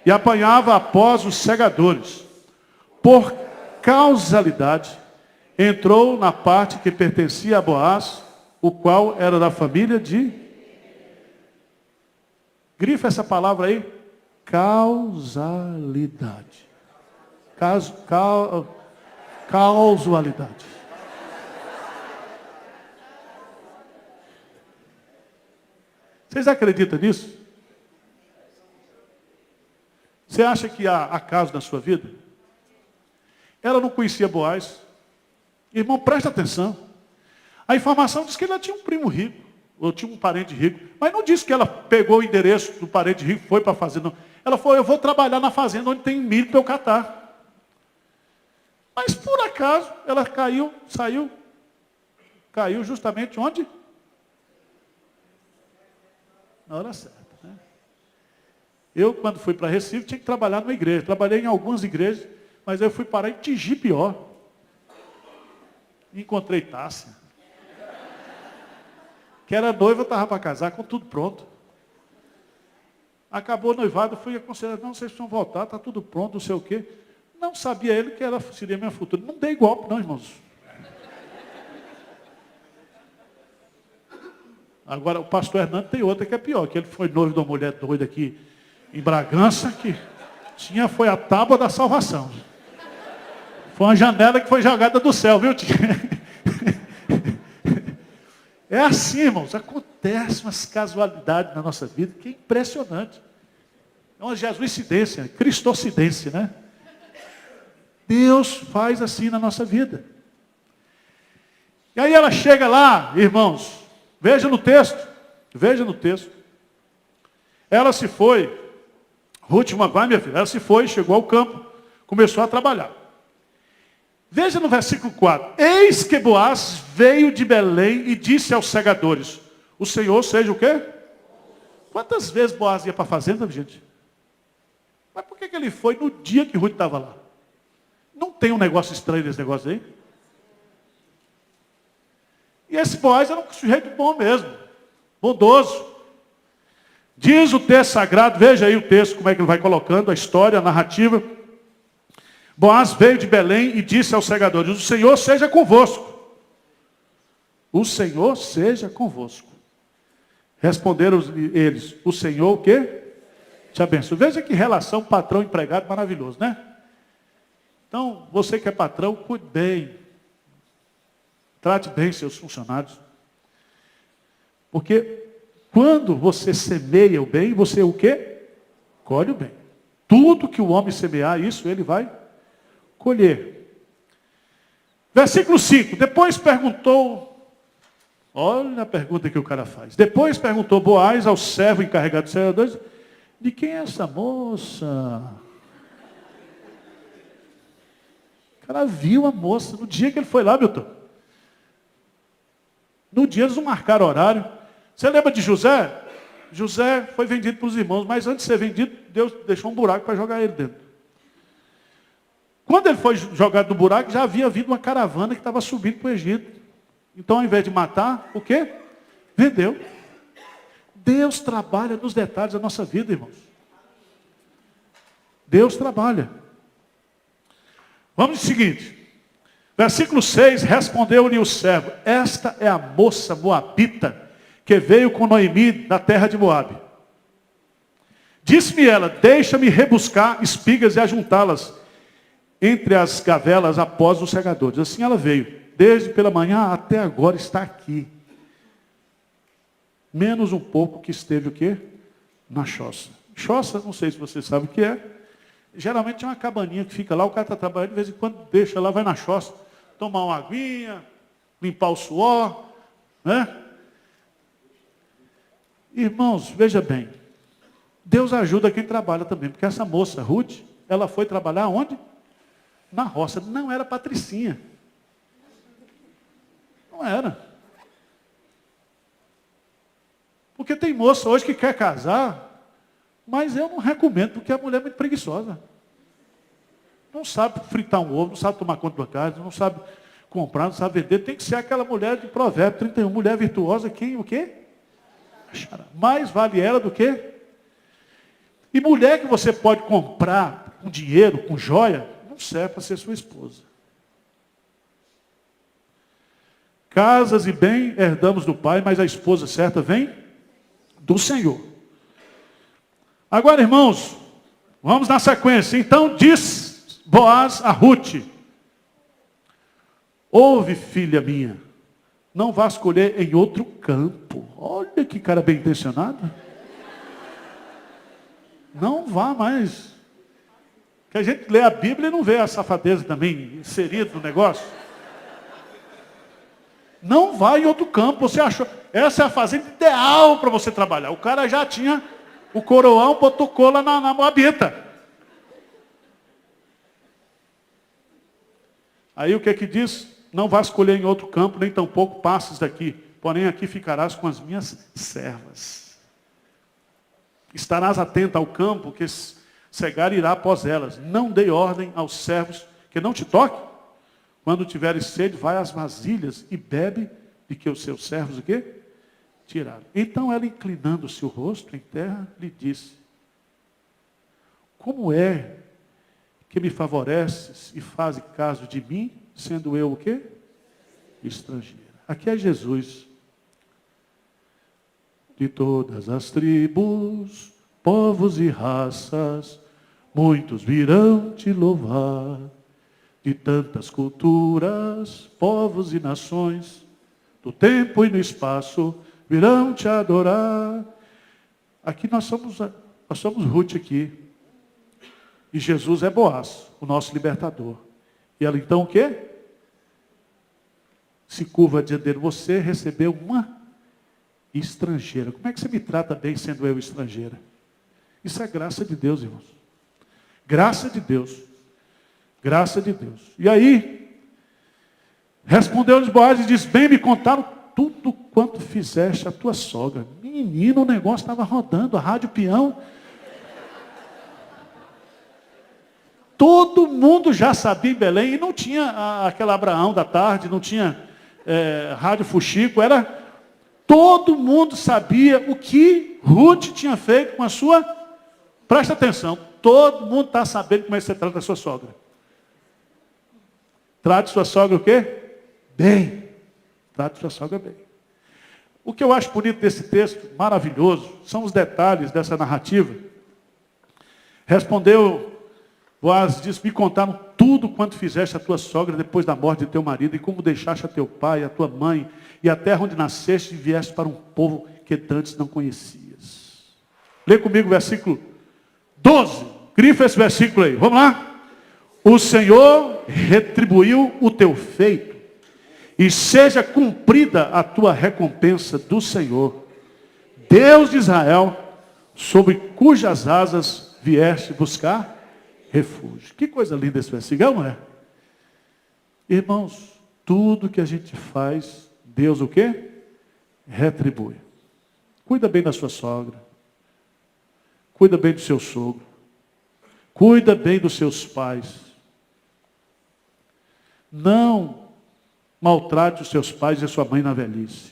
e apanhava após os segadores. Por causalidade, entrou na parte que pertencia a Boaz, o qual era da família de... Grifa essa palavra aí. Causalidade. Causalidade. Vocês acreditam nisso? Você acha que há acaso na sua vida? Ela não conhecia Boaz. Irmão, presta atenção. A informação diz que ela tinha um primo rico, ou tinha um parente rico, mas não disse que ela pegou o endereço do parente rico e foi para a fazenda. Não. Ela falou, eu vou trabalhar na fazenda onde tem milho para eu catar. Mas por acaso, ela caiu justamente onde? Na hora certa. Né? Eu, quando fui para Recife, tinha que trabalhar numa igreja. Trabalhei em algumas igrejas, mas eu fui parar em Tigipió. Encontrei Tássia. Que era noiva, estava para casar, com tudo pronto. Acabou o noivado, fui aconselhar, não, vocês precisam voltar, está tudo pronto, não sei o quê. Não sabia ele que ela seria minha futura. Não dei golpe, não, irmãos. Agora, o pastor Hernando tem outra que é pior, que ele foi noivo de uma mulher doida aqui em Bragança, que foi a tábua da salvação. Foi uma janela que foi jogada do céu, viu, tia? É assim, irmãos, acontecem umas casualidades na nossa vida que é impressionante. É uma jesuicidência, cristocidência, né? Deus faz assim na nossa vida. E aí ela chega lá, irmãos, veja no texto. Ela se foi, Ruth, vai minha filha, ela se foi, chegou ao campo, começou a trabalhar. Veja no versículo 4. Eis que Boaz veio de Belém e disse aos segadores, o Senhor seja o quê? Quantas vezes Boaz ia para a fazenda, gente? Mas por que ele foi no dia que Ruth estava lá? Não tem um negócio estranho nesse negócio aí? E esse Boaz era um sujeito bom mesmo, bondoso. Diz o texto sagrado, veja aí o texto, como é que ele vai colocando, a história, a narrativa. Boaz veio de Belém e disse aos segadores, o Senhor seja convosco. O Senhor seja convosco. Responderam eles, o Senhor o quê? Te abençoe. Veja que relação patrão-empregado maravilhoso, né? Então, você que é patrão, cuide bem. Trate bem seus funcionários. Porque quando você semeia o bem, você o quê? Colhe o bem. Tudo que o homem semear, isso ele vai colher. Versículo 5. Depois perguntou, olha a pergunta que o cara faz. Depois perguntou Boaz ao servo encarregado dos segadores, de quem é essa moça? O cara viu a moça no dia que ele foi lá, Milton. No dia eles não marcaram horário. Você lembra de José? José foi vendido para os irmãos, mas antes de ser vendido, Deus deixou um buraco para jogar ele dentro. Quando ele foi jogado no buraco, já havia havido uma caravana que estava subindo para o Egito. Então, ao invés de matar, o quê? Vendeu. Deus trabalha nos detalhes da nossa vida, irmãos. Deus trabalha. Vamos ao seguinte. Versículo 6, respondeu-lhe o servo, esta é a moça moabita, que veio com Noemi da terra de Moabe. Disse-me ela, deixa-me rebuscar espigas e ajuntá-las entre as gavelas após os segadores. Assim ela veio, desde pela manhã até agora está aqui. Menos um pouco que esteve o quê? Na choça. Choça, não sei se você sabe o que é. Geralmente é uma cabaninha que fica lá, o cara está trabalhando, de vez em quando deixa lá, vai na choça, tomar uma aguinha, limpar o suor, né? Irmãos, veja bem, Deus ajuda quem trabalha também, porque essa moça, Ruth, ela foi trabalhar onde? Na roça, não era patricinha. Não era. Porque tem moça hoje que quer casar, mas eu não recomendo, porque a mulher é muito preguiçosa. Não sabe fritar um ovo, não sabe tomar conta da casa, não sabe comprar, não sabe vender. Tem que ser aquela mulher de Provérbios 31, mulher virtuosa, quem o quê? Mais vale ela do que? E mulher que você pode comprar com dinheiro, com joia, não serve para ser sua esposa. Casas e bem herdamos do pai, mas a esposa certa vem do Senhor. Agora, irmãos, vamos na sequência. Então diz Boaz a Ruth, ouve, filha minha, não vá escolher em outro campo. Olha que cara bem intencionado. Não vá mais. Que a gente lê a Bíblia e não vê a safadeza também inserida no negócio. Não vai em outro campo. Você achou, essa é a fazenda ideal para você trabalhar. O cara já tinha o coroão, botou cola na Moabita. Aí o que é que diz? Não vais colher em outro campo, nem tampouco passes daqui. Porém aqui ficarás com as minhas servas. Estarás atento ao campo, que cegar irá após elas. Não dei ordem aos servos que não te toquem. Quando tiveres sede, vai às vasilhas e bebe de que os seus servos o quê? Tiraram. Então ela, inclinando-se o rosto em terra, lhe disse: como é que me favoreces e fazes caso de mim, sendo eu o quê? Estrangeira. Aqui é Jesus. De todas as tribos, povos e raças, muitos virão te louvar. De tantas culturas, povos e nações, do tempo e no espaço, virão te adorar. Aqui nós somos Ruth aqui. E Jesus é Boaz, o nosso libertador. E ela então o quê? Se curva diante dele. Você recebeu uma estrangeira. Como é que você me trata bem sendo eu estrangeira? Isso é graça de Deus, irmãos. Graça de Deus. Graça de Deus. E aí, respondeu-lhes Boaz e disse: bem, me contaram tudo quanto fizeste a tua sogra. Menino, o negócio estava rodando, a rádio peão. Todo mundo já sabia em Belém, e não tinha aquela Abraão da tarde, não tinha rádio fuxico, todo mundo sabia o que Ruth tinha feito com a sua, presta atenção, todo mundo está sabendo como é que você trata a sua sogra. Trate sua sogra o quê? Bem. Trate sua sogra bem. O que eu acho bonito desse texto, maravilhoso, são os detalhes dessa narrativa. Respondeu Boaz, disse: me contaram tudo quanto fizeste a tua sogra depois da morte de teu marido, e como deixaste a teu pai, a tua mãe, e a terra onde nasceste, e vieste para um povo que antes não conhecias. Lê comigo o versículo 12. Grifa esse versículo aí. Vamos lá? O Senhor retribuiu o teu feito, e seja cumprida a tua recompensa do Senhor, Deus de Israel, sob cujas asas vieste buscar refúgio. Que coisa linda esse versículo, não é? Irmãos, tudo que a gente faz, Deus o quê? Retribui. Cuida bem da sua sogra. Cuida bem do seu sogro. Cuida bem dos seus pais. Não maltrate os seus pais e a sua mãe na velhice.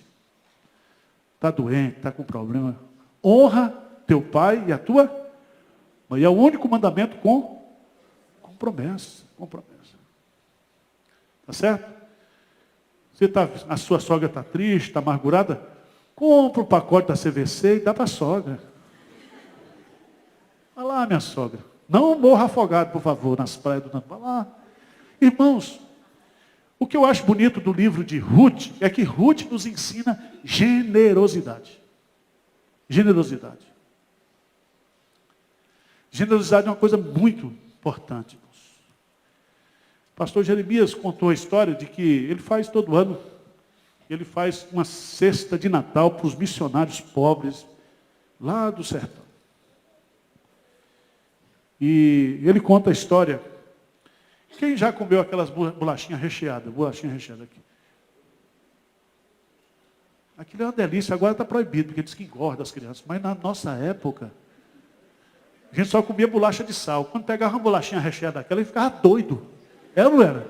Está doente, está com problema. Honra teu pai e a tua mãe. É o único mandamento com promessa. Com promessa. Tá certo? A sua sogra está triste, está amargurada, compra o pacote da CVC e dá para a sogra. Vai lá, minha sogra. Não morra afogado, por favor, nas praias do Nambu. Vai lá. Irmãos, o que eu acho bonito do livro de Ruth é que Ruth nos ensina generosidade. Generosidade. Generosidade é uma coisa muito importante, irmãos. O pastor Jeremias contou a história de que ele faz todo ano, ele faz uma cesta de Natal para os missionários pobres lá do sertão. E ele conta a história. Quem já comeu aquelas bolachinhas recheadas? Bolachinha recheada aqui. Aquilo é uma delícia, agora está proibido, porque diz que engorda as crianças. Mas na nossa época, a gente só comia bolacha de sal. Quando pegava uma bolachinha recheada daquela, ele ficava doido. Era ou não era?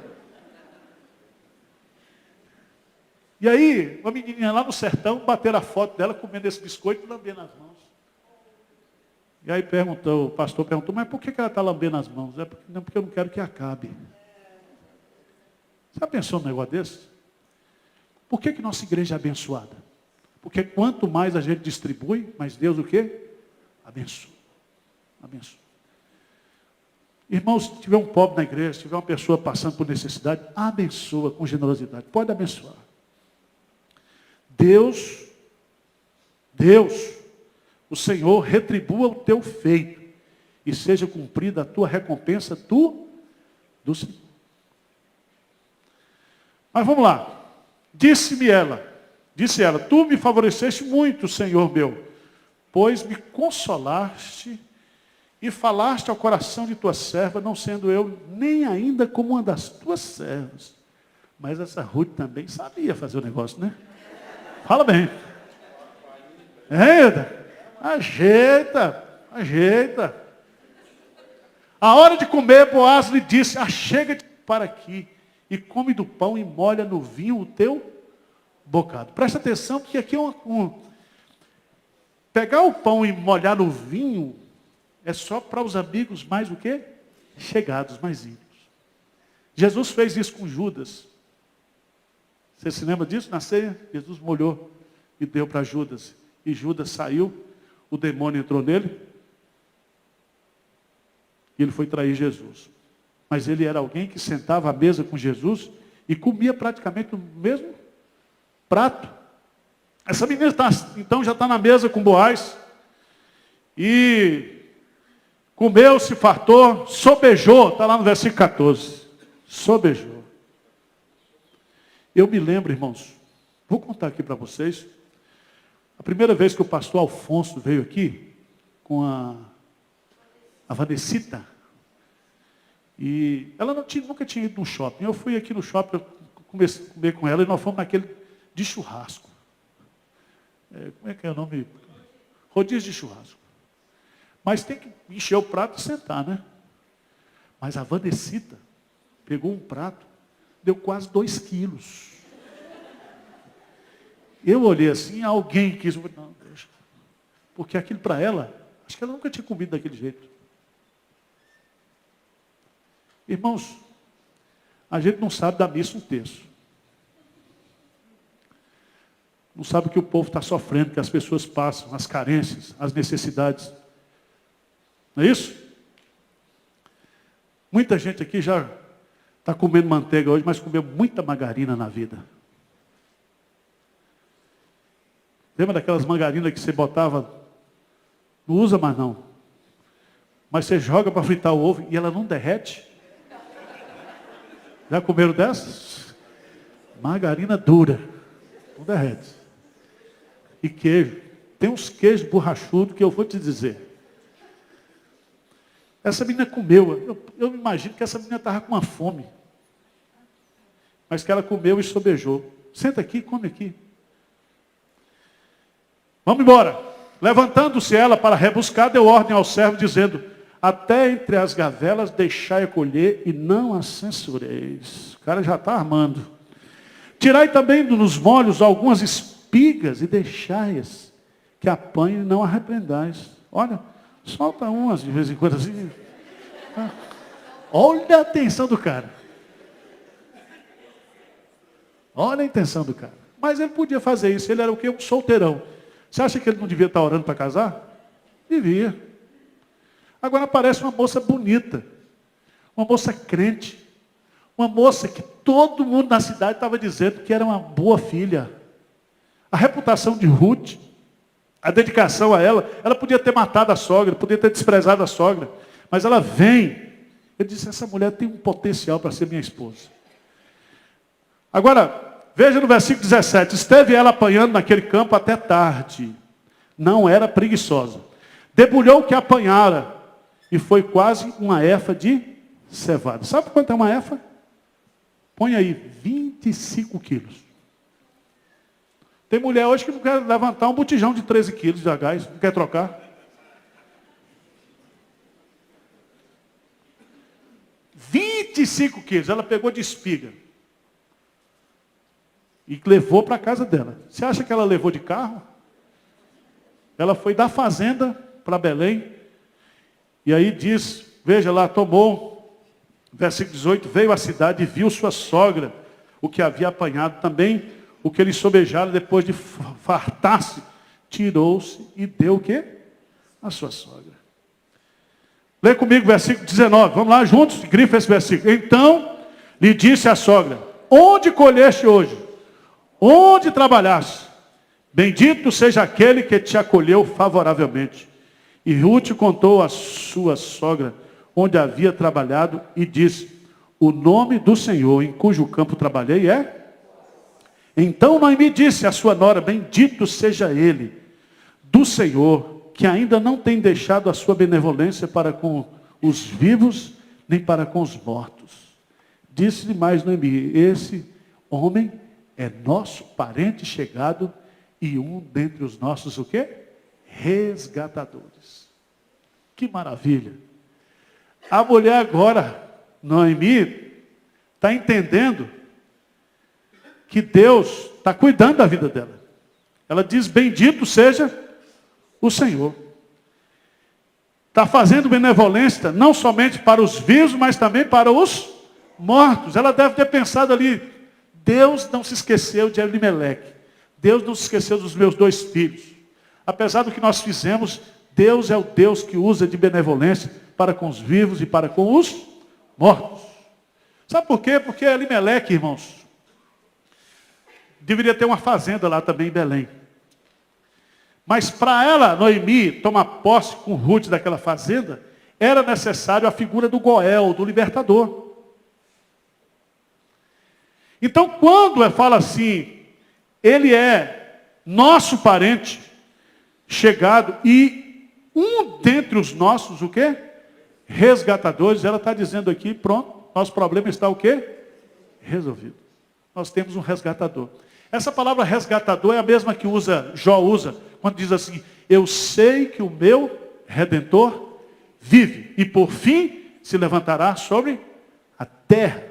E aí, uma menininha lá no sertão, bateram a foto dela comendo esse biscoito e lambendo as mãos. E aí o pastor perguntou, mas por que ela está lambendo as mãos? Porque eu não quero que acabe. Você já pensou num negócio desse? Por que nossa igreja é abençoada? Porque quanto mais a gente distribui, mais Deus o quê? Abençoa. Abençoa. Irmãos, se tiver um pobre na igreja, se tiver uma pessoa passando por necessidade, abençoa com generosidade. Pode abençoar. Deus, o Senhor retribua o teu feito e seja cumprida a tua recompensa do Senhor. Mas vamos lá. Disse ela, tu me favoreceste muito, Senhor meu, pois me consolaste e falaste ao coração de tua serva, não sendo eu nem ainda como uma das tuas servas. Mas essa Ruth também sabia fazer o negócio, né? Fala bem. Ajeita. A hora de comer, Boaz lhe disse, achega-te para aqui e come do pão e molha no vinho o teu bocado. Presta atenção, porque aqui é pegar o pão e molhar no vinho é só para os amigos mais o quê? Chegados, mais íntimos. Jesus fez isso com Judas. Você se lembra disso? Na ceia, Jesus molhou e deu para Judas. E Judas saiu, o demônio entrou nele e ele foi trair Jesus. Mas ele era alguém que sentava à mesa com Jesus e comia praticamente o mesmo prato. Essa menina então já está na mesa com Boaz e comeu, se fartou, sobejou, está lá no versículo 14. Sobejou. Eu me lembro, irmãos, vou contar aqui para vocês, a primeira vez que o pastor Alfonso veio aqui, com a Vanessita, e ela nunca tinha ido no shopping. Eu fui aqui no shopping, eu comecei a comer com ela, e nós fomos naquele de churrasco. Como é que é o nome? Rodízio de churrasco. Mas tem que encher o prato e sentar, né? Mas a Vanessita pegou um prato, deu quase 2 quilos. Eu olhei assim, alguém quis, não, deixa. Porque aquilo para ela, acho que ela nunca tinha comido daquele jeito. Irmãos, a gente não sabe da missa um terço. Não sabe o que o povo está sofrendo, que as pessoas passam, as carências, as necessidades. Não é isso? Muita gente aqui já está comendo manteiga hoje, mas comeu muita margarina na vida. Lembra daquelas margarinas que você botava? Não usa mais não. Mas você joga para fritar o ovo e ela não derrete. Já comeram dessas? Margarina dura. Não derrete. E queijo. Tem uns queijos borrachudos que eu vou te dizer. Essa menina comeu. Eu imagino que essa menina estava com uma fome. Mas que ela comeu e sobejou. Senta aqui, come aqui. Vamos embora. Levantando-se ela para rebuscar, deu ordem ao servo, dizendo, até entre as gavelas deixai colher e não as censureis. O cara já está armando. Tirai também nos molhos algumas espigas e deixai-as, que apanhem e não arrependais. Olha, solta umas de vez em quando assim. Olha a atenção do cara. Olha a intenção do cara. Mas ele podia fazer isso, ele era o quê? Um solteirão. Você acha que ele não devia estar orando para casar? Devia. Agora aparece uma moça bonita, uma moça crente, uma moça que todo mundo na cidade estava dizendo que era uma boa filha. A reputação de Ruth, a dedicação a ela, ela podia ter matado a sogra, podia ter desprezado a sogra, mas ela vem. Ele disse, essa mulher tem um potencial para ser minha esposa. Agora, veja no versículo 17, esteve ela apanhando naquele campo até tarde, não era preguiçosa. Debulhou o que apanhara, e foi quase uma efa de cevada. Sabe quanto é uma efa? Põe aí, 25 quilos. Tem mulher hoje que não quer levantar um botijão de 13 quilos de gás, não quer trocar. 25 quilos, ela pegou de espiga. E levou para a casa dela. Você acha que ela levou de carro? Ela foi da fazenda para Belém. E aí diz, veja lá, tomou, versículo 18, veio à cidade e viu sua sogra, o que havia apanhado também, o que ele sobejara depois de fartar-se, tirou-se e deu o quê? A sua sogra. Lê comigo, versículo 19, vamos lá juntos, grifa esse versículo. Então, lhe disse a sogra, onde colheste hoje? Onde trabalhaste? Bendito seja aquele que te acolheu favoravelmente. E Ruth contou à sua sogra onde havia trabalhado e disse, o nome do Senhor em cujo campo trabalhei é? Então Noemi disse à sua nora, bendito seja ele do Senhor, que ainda não tem deixado a sua benevolência para com os vivos, nem para com os mortos. Disse-lhe mais Noemi, esse homem é nosso parente chegado e um dentre os nossos, o quê? Resgatadores. Que maravilha. A mulher agora, Noemi, está entendendo que Deus está cuidando da vida dela. Ela diz, bendito seja o Senhor. Está fazendo benevolência não somente para os vivos, mas também para os mortos. Ela deve ter pensado ali, Deus não se esqueceu de Elimeleque. Deus não se esqueceu dos meus 2 filhos. Apesar do que nós fizemos, Deus é o Deus que usa de benevolência para com os vivos e para com os mortos. Sabe por quê? Porque Elimeleque, irmãos, deveria ter uma fazenda lá também em Belém. Mas para ela, Noemi, tomar posse com Ruth daquela fazenda, era necessário a figura do Goel, do libertador. Então, quando fala assim, ele é nosso parente chegado e um dentre os nossos, o quê? Resgatadores, ela está dizendo aqui, pronto, nosso problema está o quê? Resolvido. Nós temos um resgatador. Essa palavra resgatador é a mesma que Jó usa, quando diz assim, eu sei que o meu Redentor vive, e por fim se levantará sobre a terra.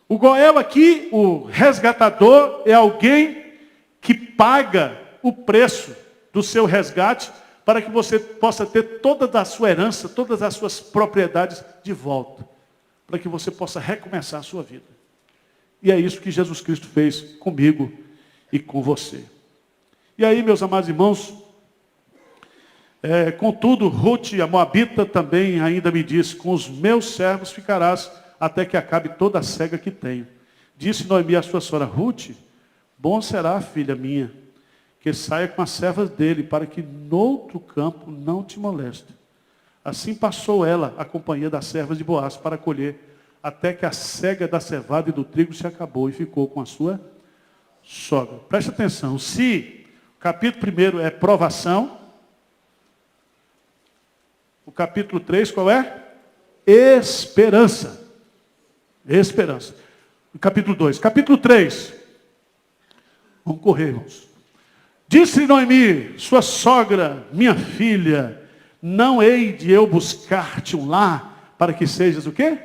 O Goel aqui, o resgatador, é alguém que paga o preço do seu resgate para que você possa ter toda a sua herança, todas as suas propriedades de volta, para que você possa recomeçar a sua vida. E é isso que Jesus Cristo fez comigo e com você. E aí, meus amados irmãos, contudo, Ruth, a Moabita, também ainda me disse, com os meus servos ficarás até que acabe toda a cega que tenho. Disse Noemi à sua sogra, Ruth, bom será, filha minha, que saia com as servas dele, para que noutro campo não te moleste. Assim passou ela, a companhia das servas de Boaz, para colher, até que a cega da cevada e do trigo se acabou e ficou com a sua sogra. Preste atenção, se o capítulo 1 é provação, o capítulo 3 qual é? Esperança. Esperança. O capítulo 2. Capítulo 3. Vamos correr, irmãos. Disse Noemi, sua sogra, minha filha, não hei de eu buscar-te um lar para que sejas o quê?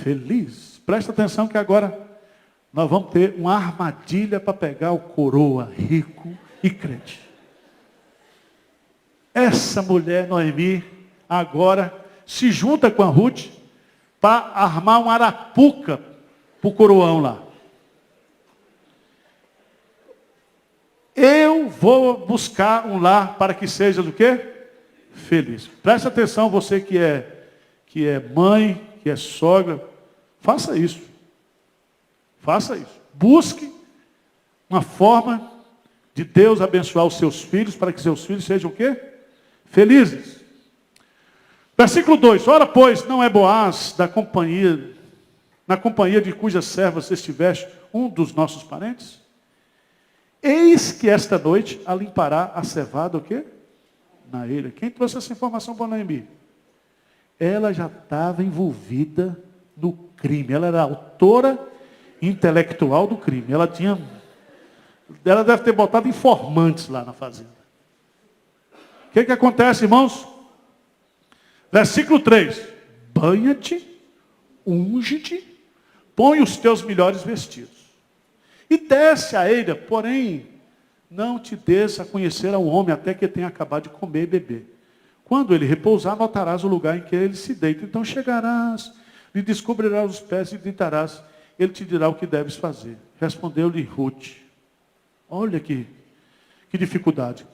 Feliz. Presta atenção que agora nós vamos ter uma armadilha para pegar o coroa rico e crente. Essa mulher, Noemi, agora se junta com a Ruth para armar uma arapuca para o coroão lá. Eu vou buscar um lar para que seja do quê? Feliz. Presta atenção, você que é mãe, que é sogra, faça isso. Faça isso. Busque uma forma de Deus abençoar os seus filhos, para que seus filhos sejam o quê? Felizes. Versículo 2. Ora, pois, não é Boaz na companhia de cujas servas estiveste um dos nossos parentes? Eis que esta noite a limpará a cevada o quê? Na ilha. Quem trouxe essa informação para Noemi? Ela já estava envolvida no crime. Ela era a autora intelectual do crime. Ela deve ter botado informantes lá na fazenda. O que acontece, irmãos? Versículo 3. Banha-te, unge-te, põe os teus melhores vestidos. E desce a ilha, porém, não te des a conhecer ao homem até que tenha acabado de comer e beber. Quando ele repousar, notarás o lugar em que ele se deita. Então chegarás, lhe descobrirás os pés e gritarás. Ele te dirá o que deves fazer. Respondeu-lhe Ruth. Olha que dificuldade.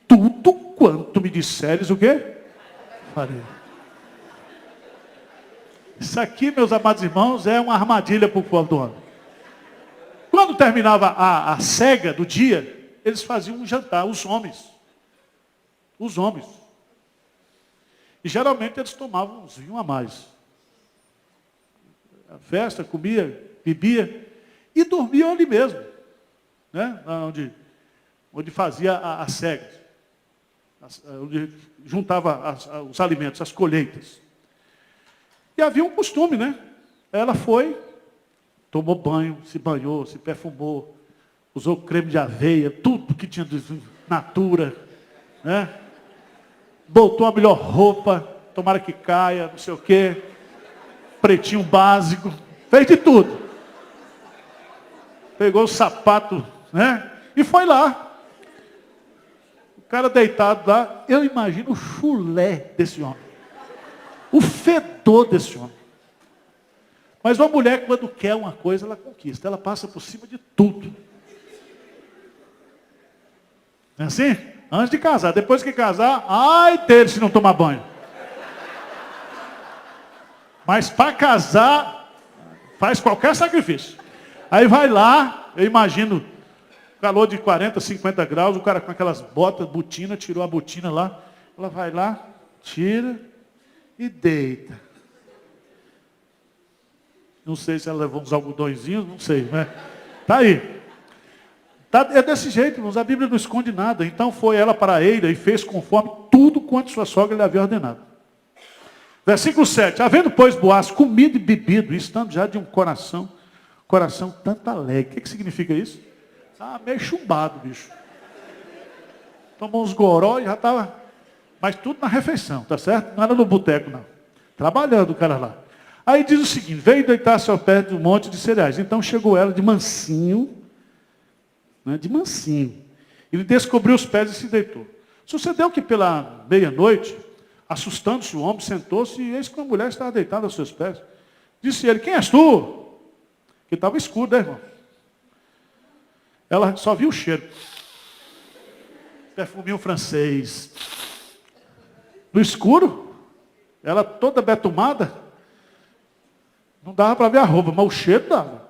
Tudo quanto me disseres, o quê? Farei. Isso aqui, meus amados irmãos, é uma armadilha para o povo do homem. Quando terminava a cega do dia, eles faziam um jantar, os homens. Os homens. E geralmente eles tomavam uns vinhos a mais. A festa, comia, bebia e dormiam ali mesmo. né? Onde fazia as cegas, onde juntava os alimentos, as colheitas. E havia um costume, né? Ela foi, tomou banho, se banhou, se perfumou, usou creme de aveia, tudo que tinha de natura, né? Botou a melhor roupa, tomara que caia, não sei o quê, pretinho básico, fez de tudo. Pegou o sapato, né? E foi lá. O cara deitado lá, eu imagino o chulé desse homem. O fedor desse homem. Mas uma mulher, quando quer uma coisa, ela conquista. Ela passa por cima de tudo. Não é assim? Antes de casar. Depois que casar, ai dele se não tomar banho. Mas para casar, faz qualquer sacrifício. Aí vai lá, eu imagino, calor de 40, 50 graus, o cara com aquelas botas, botina, tirou a botina lá. Ela vai lá, tira e deita. Não sei se ela levou uns algodõezinhos, não sei, né? Tá aí. É desse jeito, irmãos, a Bíblia não esconde nada. Então foi ela para a eira e fez conforme tudo quanto sua sogra lhe havia ordenado. Versículo 7. Havendo, pois, Boaz comido e bebido, e estando já de um coração tanto alegre. O que significa isso? Ah, meio chumbado, bicho. Tomou uns goró e já estava... Mas tudo na refeição, tá certo? Não era no boteco, não. Trabalhando o cara lá. Aí diz o seguinte, veio deitar-se ao pé de um monte de cereais. Então chegou ela de mansinho, né, de mansinho. Ele descobriu os pés e se deitou. Sucedeu que pela meia-noite, assustando-se o homem, sentou-se e eis que uma mulher estava deitada aos seus pés. Disse ele, quem és tu? Que estava escuro, né, irmão? Ela só viu o cheiro. Perfuminho francês. No escuro, ela toda betumada. Não dava para ver a roupa, mas o cheiro dava.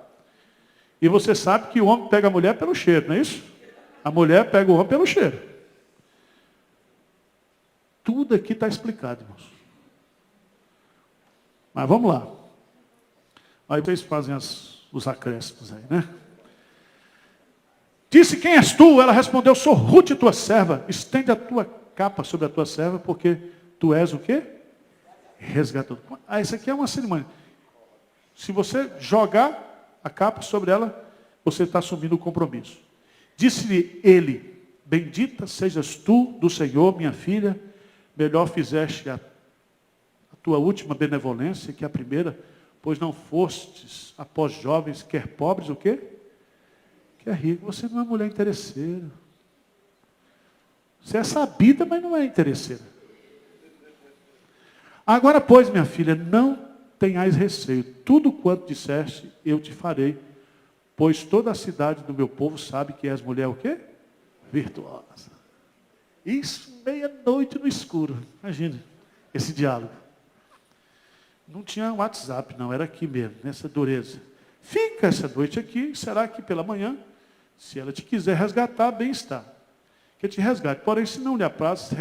E você sabe que o homem pega a mulher pelo cheiro, não é isso? A mulher pega o homem pelo cheiro. Tudo aqui está explicado, irmãos. Mas vamos lá. Aí vocês fazem os acréscimos aí, né? Disse, quem és tu? Ela respondeu, sou Ruth, tua serva. Estende a tua capa sobre a tua serva, porque tu és o quê? Resgatador. Ah, isso aqui é uma cerimônia. Se você jogar a capa sobre ela, você está assumindo o compromisso. Disse-lhe ele, bendita sejas tu do Senhor, minha filha, melhor fizeste a tua última benevolência que a primeira, pois não fostes após jovens, quer pobres, o quê? Quer rico. Você não é mulher interesseira. Você é sabida, mas não é interesseira. Agora, pois, minha filha, não tenhais receio. Tudo quanto disseste, eu te farei. Pois toda a cidade do meu povo sabe que és mulher o quê? Virtuosa. Isso meia-noite no escuro. Imagina esse diálogo. Não tinha WhatsApp, não. Era aqui mesmo, nessa dureza. Fica essa noite aqui. Será que pela manhã, se ela te quiser resgatar, bem está. Que te resgate. Porém, se não lhe apraz,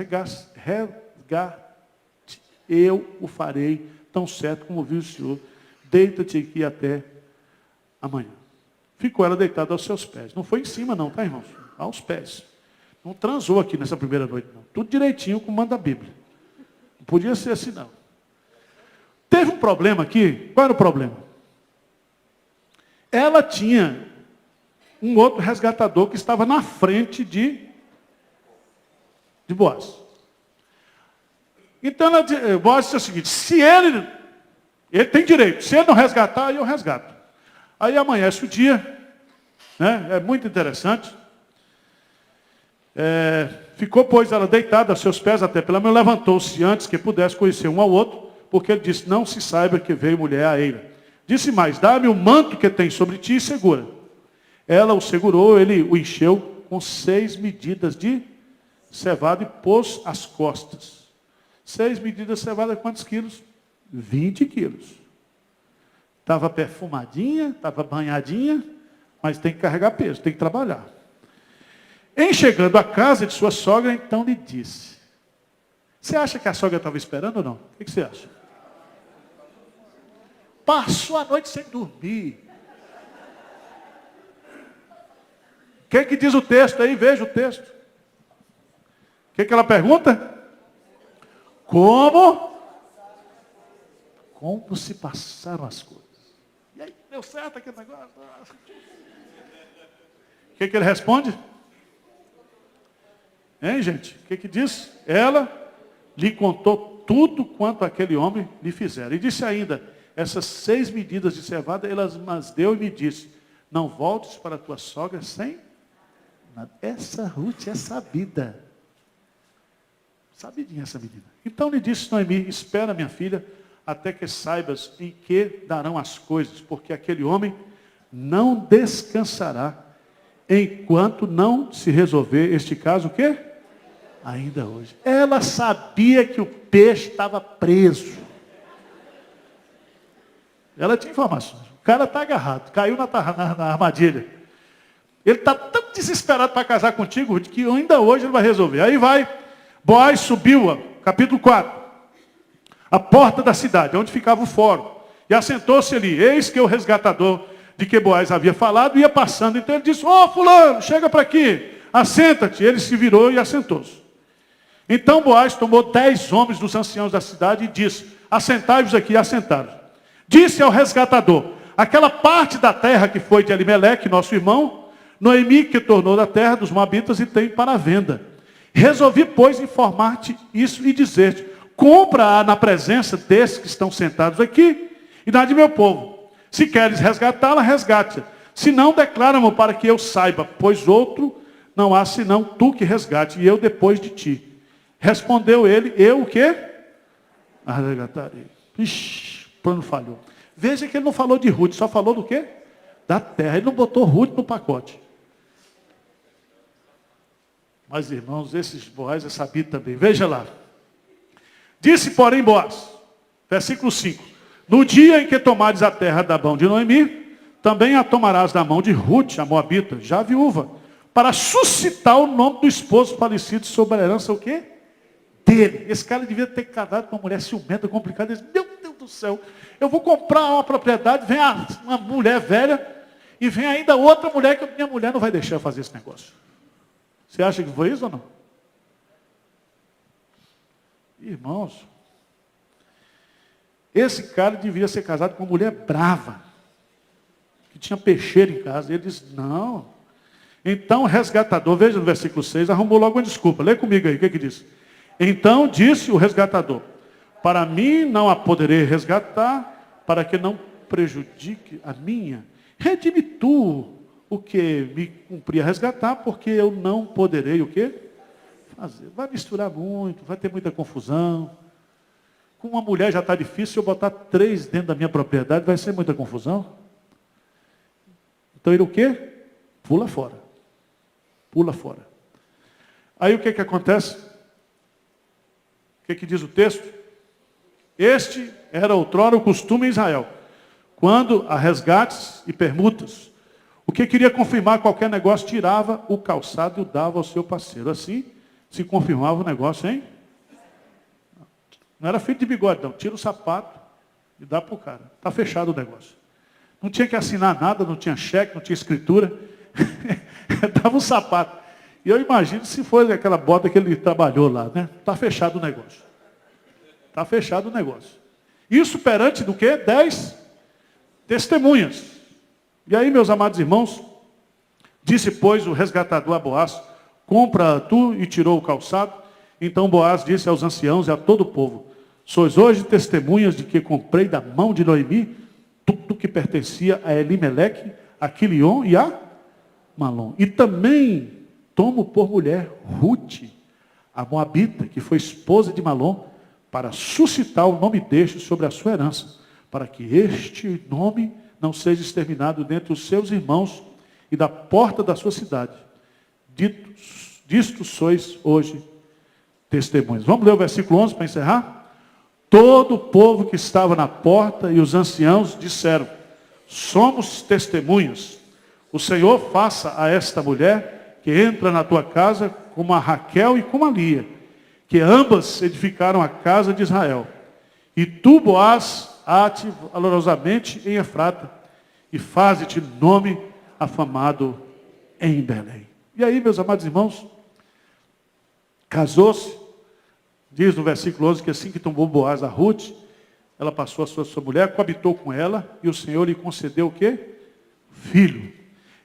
resgate, eu o farei tão certo como viu o Senhor. Deita-te aqui até amanhã. Ficou ela deitada aos seus pés. Não foi em cima não, tá, irmãos? Aos pés. Não transou aqui nessa primeira noite, não. Tudo direitinho, como manda a Bíblia. Não podia ser assim, não. Teve um problema aqui. Qual era o problema? Ela tinha um outro resgatador que estava na frente de Boaz. Então, Boaz disse o seguinte, se ele tem direito, se ele não resgatar, eu resgato. Aí amanhece o dia, né? É muito interessante. Ficou, pois, ela deitada aos seus pés até pela manhã, levantou-se antes que pudesse conhecer um ao outro, porque ele disse, não se saiba que veio mulher à eira. Disse mais, dá-me o manto que tem sobre ti e segura. Ela o segurou, ele o encheu com 6 medidas de cevada e pôs às costas. 6 medidas de cevada, quantos quilos? 20 quilos. Estava perfumadinha, estava banhadinha, mas tem que carregar peso, tem que trabalhar. Em chegando à casa de sua sogra, então lhe disse. Você acha que a sogra estava esperando ou não? O que você acha? Passou a noite sem dormir. que diz o texto aí? Veja o texto. O que ela pergunta? Como se passaram as coisas? E aí, deu certo aquele negócio? O que ele responde? Hein, gente? O que diz? Ela lhe contou tudo quanto aquele homem lhe fizera. E disse ainda, essas 6 medidas de cevada, elas mas deu e me disse, não voltes para a tua sogra sem nada. Essa Ruth é sabida. Sabidinha essa menina. Então lhe disse Noemi, espera minha filha, até que saibas em que darão as coisas, porque aquele homem não descansará, enquanto não se resolver este caso, o quê? Ainda hoje. Ela sabia que o peixe estava preso. Ela tinha informações. O cara está agarrado, caiu na armadilha. Ele está tão desesperado para casar contigo, Ruth, que ainda hoje ele vai resolver. Aí vai, Boaz subiu, capítulo 4, a porta da cidade, onde ficava o fórum, e assentou-se ali. Eis que o resgatador de que Boaz havia falado ia passando. Então ele disse, fulano, chega para aqui, assenta-te. Ele se virou e assentou-se. Então Boaz tomou 10 homens dos anciãos da cidade e disse, assentai-vos aqui, assentaram. Disse ao resgatador, aquela parte da terra que foi de Elimeleque, nosso irmão, Noemi, que tornou da terra dos Moabitas e tem para venda. Resolvi, pois, informar-te isso e dizer-te, compra-a na presença desses que estão sentados aqui e dá de meu povo. Se queres resgatá-la, resgate-a. Se não, declara-me para que eu saiba, pois outro não há senão tu que resgate, e eu depois de ti. Respondeu ele, eu o quê? A resgatarei. Ixi, o plano falhou. Veja que ele não falou de Ruth, só falou do quê? Da terra. Ele não botou Ruth no pacote. Mas, irmãos, esses Boaz é sabido também. Veja lá. Disse, porém, Boaz, versículo 5. No dia em que tomares a terra da mão de Noemi, também a tomarás da mão de Ruth, a Moabita, já viúva, para suscitar o nome do esposo falecido sobre a herança, o quê? Dele. Esse cara devia ter casado com uma mulher ciumenta, complicada. Ele disse, meu Deus do céu, eu vou comprar uma propriedade, vem uma mulher velha, e vem ainda outra mulher, que minha mulher não vai deixar eu fazer esse negócio. Você acha que foi isso ou não? Irmãos, esse cara devia ser casado com uma mulher brava, que tinha peixeiro em casa. E ele disse, não. Então o resgatador, veja no versículo 6, arrumou logo uma desculpa. Lê comigo aí, o que diz? Então disse o resgatador, para mim não a poderei resgatar, para que não prejudique a minha. Redime tu o que me cumpria resgatar, porque eu não poderei o quê? Fazer. Vai misturar muito, vai ter muita confusão. Com uma mulher já está difícil, se eu botar 3 dentro da minha propriedade, vai ser muita confusão. Então ele o quê? Pula fora. Pula fora. Aí o que acontece? O que diz o texto? Este era outrora o costume em Israel. Quando há resgates e permutas, o que queria confirmar qualquer negócio, tirava o calçado e o dava ao seu parceiro. Assim, se confirmava o negócio, hein? Não era feito de bigode, não. Tira o sapato e dá para o cara. Está fechado o negócio. Não tinha que assinar nada, não tinha cheque, não tinha escritura. Dava um sapato. E eu imagino se foi aquela bota que ele trabalhou lá, né? Está fechado o negócio. Está fechado o negócio. Isso perante do quê? 10 testemunhas. E aí, meus amados irmãos, disse, pois, o resgatador a Boaz, compra tu, e tirou o calçado. Então Boaz disse aos anciãos e a todo o povo, sois hoje testemunhas de que comprei da mão de Noemi tudo que pertencia a Elimeleque, a Quilion e a Malom. E também tomo por mulher Ruth, a Moabita, que foi esposa de Malom, para suscitar o nome deste sobre a sua herança, para que este nome não seja exterminado dentre os seus irmãos e da porta da sua cidade. Disto sois hoje testemunhas. Vamos ler o versículo 11 para encerrar? Todo o povo que estava na porta e os anciãos disseram, somos testemunhas. O Senhor faça a esta mulher que entra na tua casa como a Raquel e como a Lia, que ambas edificaram a casa de Israel. E tu, Boaz, ate valorosamente em Efrata, e faze-te nome afamado em Belém. E aí, meus amados irmãos, casou-se, diz no versículo 11 que assim que tomou Boaz a Ruth, ela passou a sua mulher, coabitou com ela, e o Senhor lhe concedeu o quê? Filho.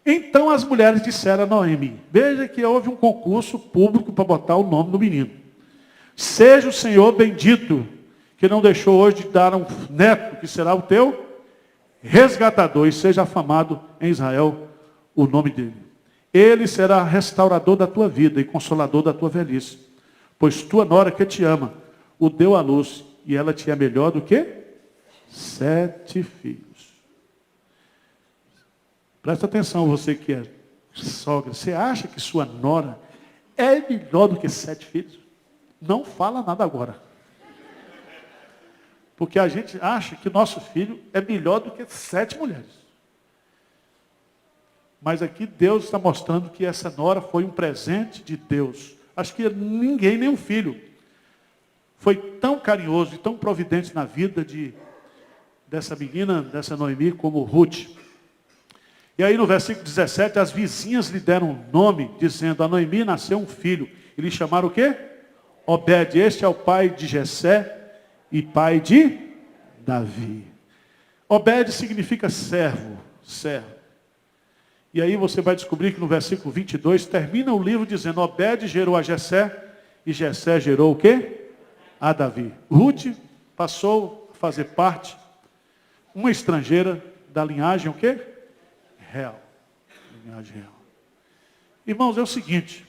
Então as mulheres disseram a Noemi, veja que houve um concurso público para botar o nome do menino. Seja o Senhor bendito, que não deixou hoje de dar um neto, que será o teu resgatador, e seja afamado em Israel o nome dele. Ele será restaurador da tua vida e consolador da tua velhice. Pois tua nora que te ama, o deu à luz, e ela te é melhor do que 7 filhos. Presta atenção, você que é sogra. Você acha que sua nora é melhor do que 7 filhos? Não fala nada agora. Porque a gente acha que nosso filho é melhor do que 7 mulheres. Mas aqui Deus está mostrando que essa nora foi um presente de Deus. Acho que ninguém, nem um filho, foi tão carinhoso e tão providente na vida dessa menina, dessa Noemi, como Ruth. E aí no versículo 17, as vizinhas lhe deram nome, dizendo, a Noemi nasceu um filho. E lhe chamaram o quê? Obed. Este é o pai de Jessé e pai de Davi. Obed significa servo, servo. E aí você vai descobrir que no versículo 22, termina o livro dizendo, Obed gerou a Jessé, e Jessé gerou o quê? A Davi. Ruth passou a fazer parte, uma estrangeira, da linhagem o quê? Real. Linhagem real. Irmãos, é o seguinte,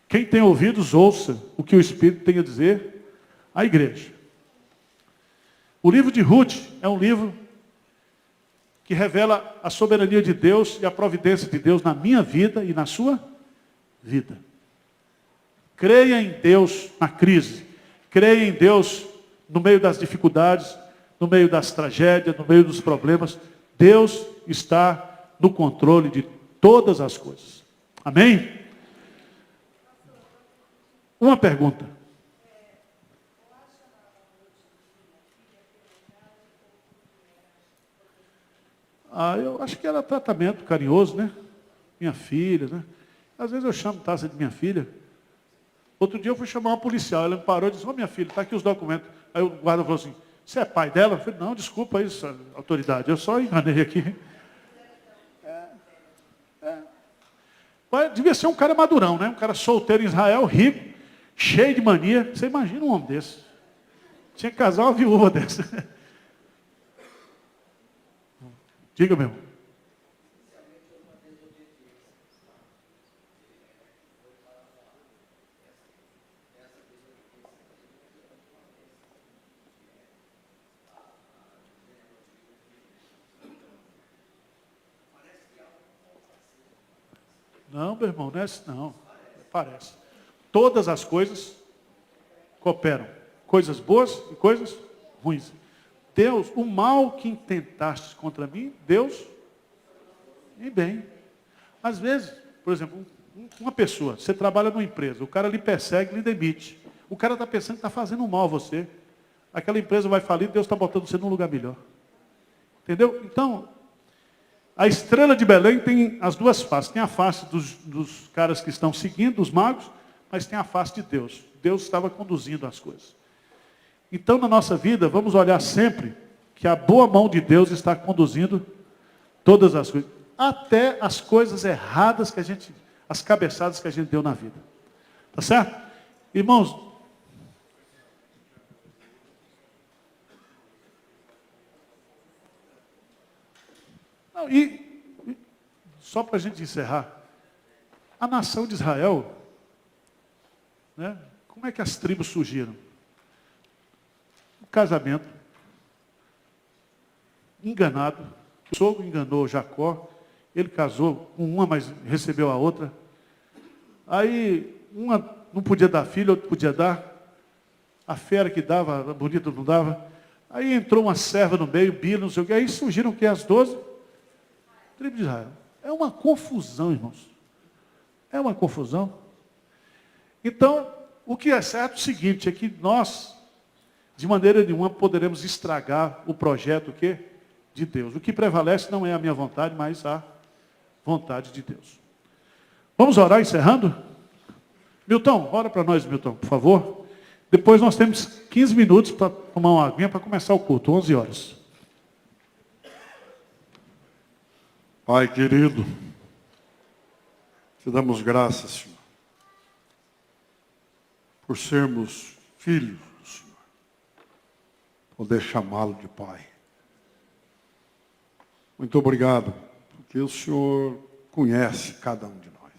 quem tem ouvidos, ouça o que o Espírito tem a dizer à igreja. O livro de Ruth é um livro que revela a soberania de Deus e a providência de Deus na minha vida e na sua vida. Creia em Deus na crise. Creia em Deus no meio das dificuldades, no meio das tragédias, no meio dos problemas. Deus está no controle de todas as coisas. Amém? Uma pergunta. Eu acho que era tratamento carinhoso, né? Minha filha, né? Às vezes eu chamo taça de minha filha. Outro dia eu fui chamar uma policial, ela me parou e disse, minha filha, está aqui os documentos. Aí o guarda falou assim, você é pai dela? Eu falei, não, desculpa isso, autoridade, eu só enganei aqui. Devia ser um cara madurão, né? Um cara solteiro em Israel, rico, cheio de mania. Você imagina um homem desse. Tinha que casar uma viúva dessa. Diga, meu irmão. Não, meu irmão, não é assim, não. Parece. Todas as coisas cooperam. Coisas boas e coisas ruins. Deus, o mal que intentaste contra mim, Deus, e bem. Às vezes, por exemplo, uma pessoa, você trabalha numa empresa, o cara lhe persegue, lhe demite. O cara está pensando que está fazendo mal a você. Aquela empresa vai falir, Deus está botando você num lugar melhor. Entendeu? Então, a estrela de Belém tem as duas faces. Tem a face dos caras que estão seguindo, os magos, mas tem a face de Deus. Deus estava conduzindo as coisas. Então, na nossa vida, vamos olhar sempre que a boa mão de Deus está conduzindo todas as coisas. Até as coisas erradas que as cabeçadas que a gente deu na vida. Tá certo? Irmãos, só para a gente encerrar, a nação de Israel, né, como é que as tribos surgiram? O casamento, enganado, o sogro enganou Jacó, ele casou com uma, mas recebeu a outra. Aí, uma não podia dar filho, outra podia dar. A fera que dava, a bonita não dava. Aí entrou uma serva no meio, Bila, não sei o quê. Aí surgiram o quê? As 12 tribos de Israel. É uma confusão, irmãos. É uma confusão. Então, o que é certo é o seguinte, é que nós, de maneira nenhuma, poderemos estragar o projeto o quê? De Deus. O que prevalece não é a minha vontade, mas a vontade de Deus. Vamos orar encerrando? Milton, ora para nós, Milton, por favor. Depois nós temos 15 minutos para tomar uma aguinha para começar o culto, 11 horas. Pai querido, te damos graças, Senhor, por sermos filhos do Senhor, poder chamá-lo de Pai. Muito obrigado, porque o Senhor conhece cada um de nós.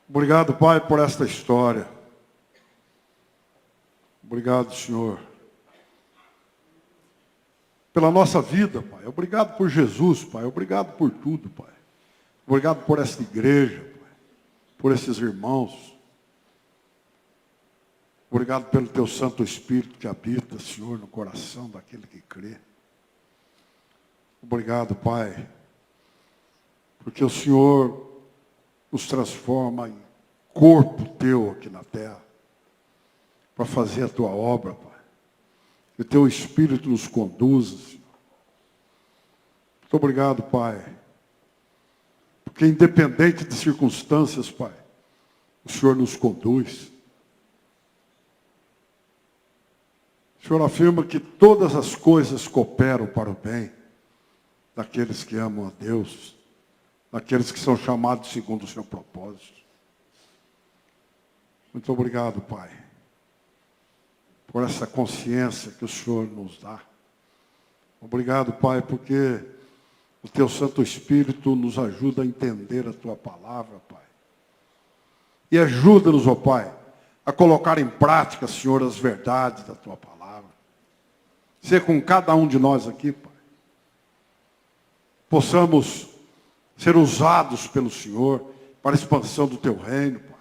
Obrigado, Pai, por esta história. Obrigado, Senhor, pela nossa vida, Pai. Obrigado por Jesus, Pai. Obrigado por tudo, Pai. Obrigado por esta igreja, Pai. Por esses irmãos. Obrigado pelo Teu Santo Espírito que habita, Senhor, no coração daquele que crê. Obrigado, Pai, porque o Senhor nos transforma em corpo Teu aqui na terra, para fazer a Tua obra, Pai. Que o Teu Espírito nos conduza, Senhor. Muito obrigado, Pai. Porque independente de circunstâncias, Pai, o Senhor nos conduz. O Senhor afirma que todas as coisas cooperam para o bem daqueles que amam a Deus, daqueles que são chamados segundo o seu propósito. Muito obrigado, Pai, por essa consciência que o Senhor nos dá. Obrigado, Pai, porque o Teu Santo Espírito nos ajuda a entender a Tua palavra, Pai. E ajuda-nos, ó Pai, a colocar em prática, Senhor, as verdades da Tua palavra. Ser com cada um de nós aqui, Pai. Possamos ser usados pelo Senhor para a expansão do Teu reino, Pai.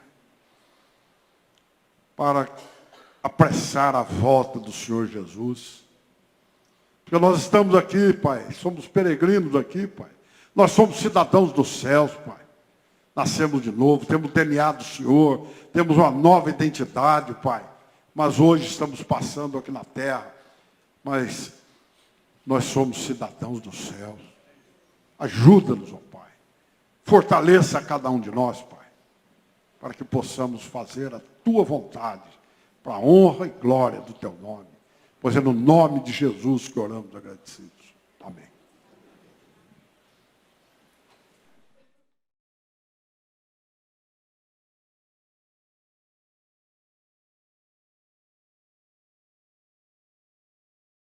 Para apressar a volta do Senhor Jesus. Porque nós estamos aqui, Pai, somos peregrinos aqui, Pai. Nós somos cidadãos dos céus, Pai. Nascemos de novo, temos o DNA do Senhor, temos uma nova identidade, Pai. Mas hoje estamos passando aqui na terra, mas nós somos cidadãos dos céus. Ajuda-nos, ó Pai. Fortaleça cada um de nós, Pai, para que possamos fazer a Tua vontade, para a honra e glória do Teu nome. Pois é no nome de Jesus que oramos agradecidos.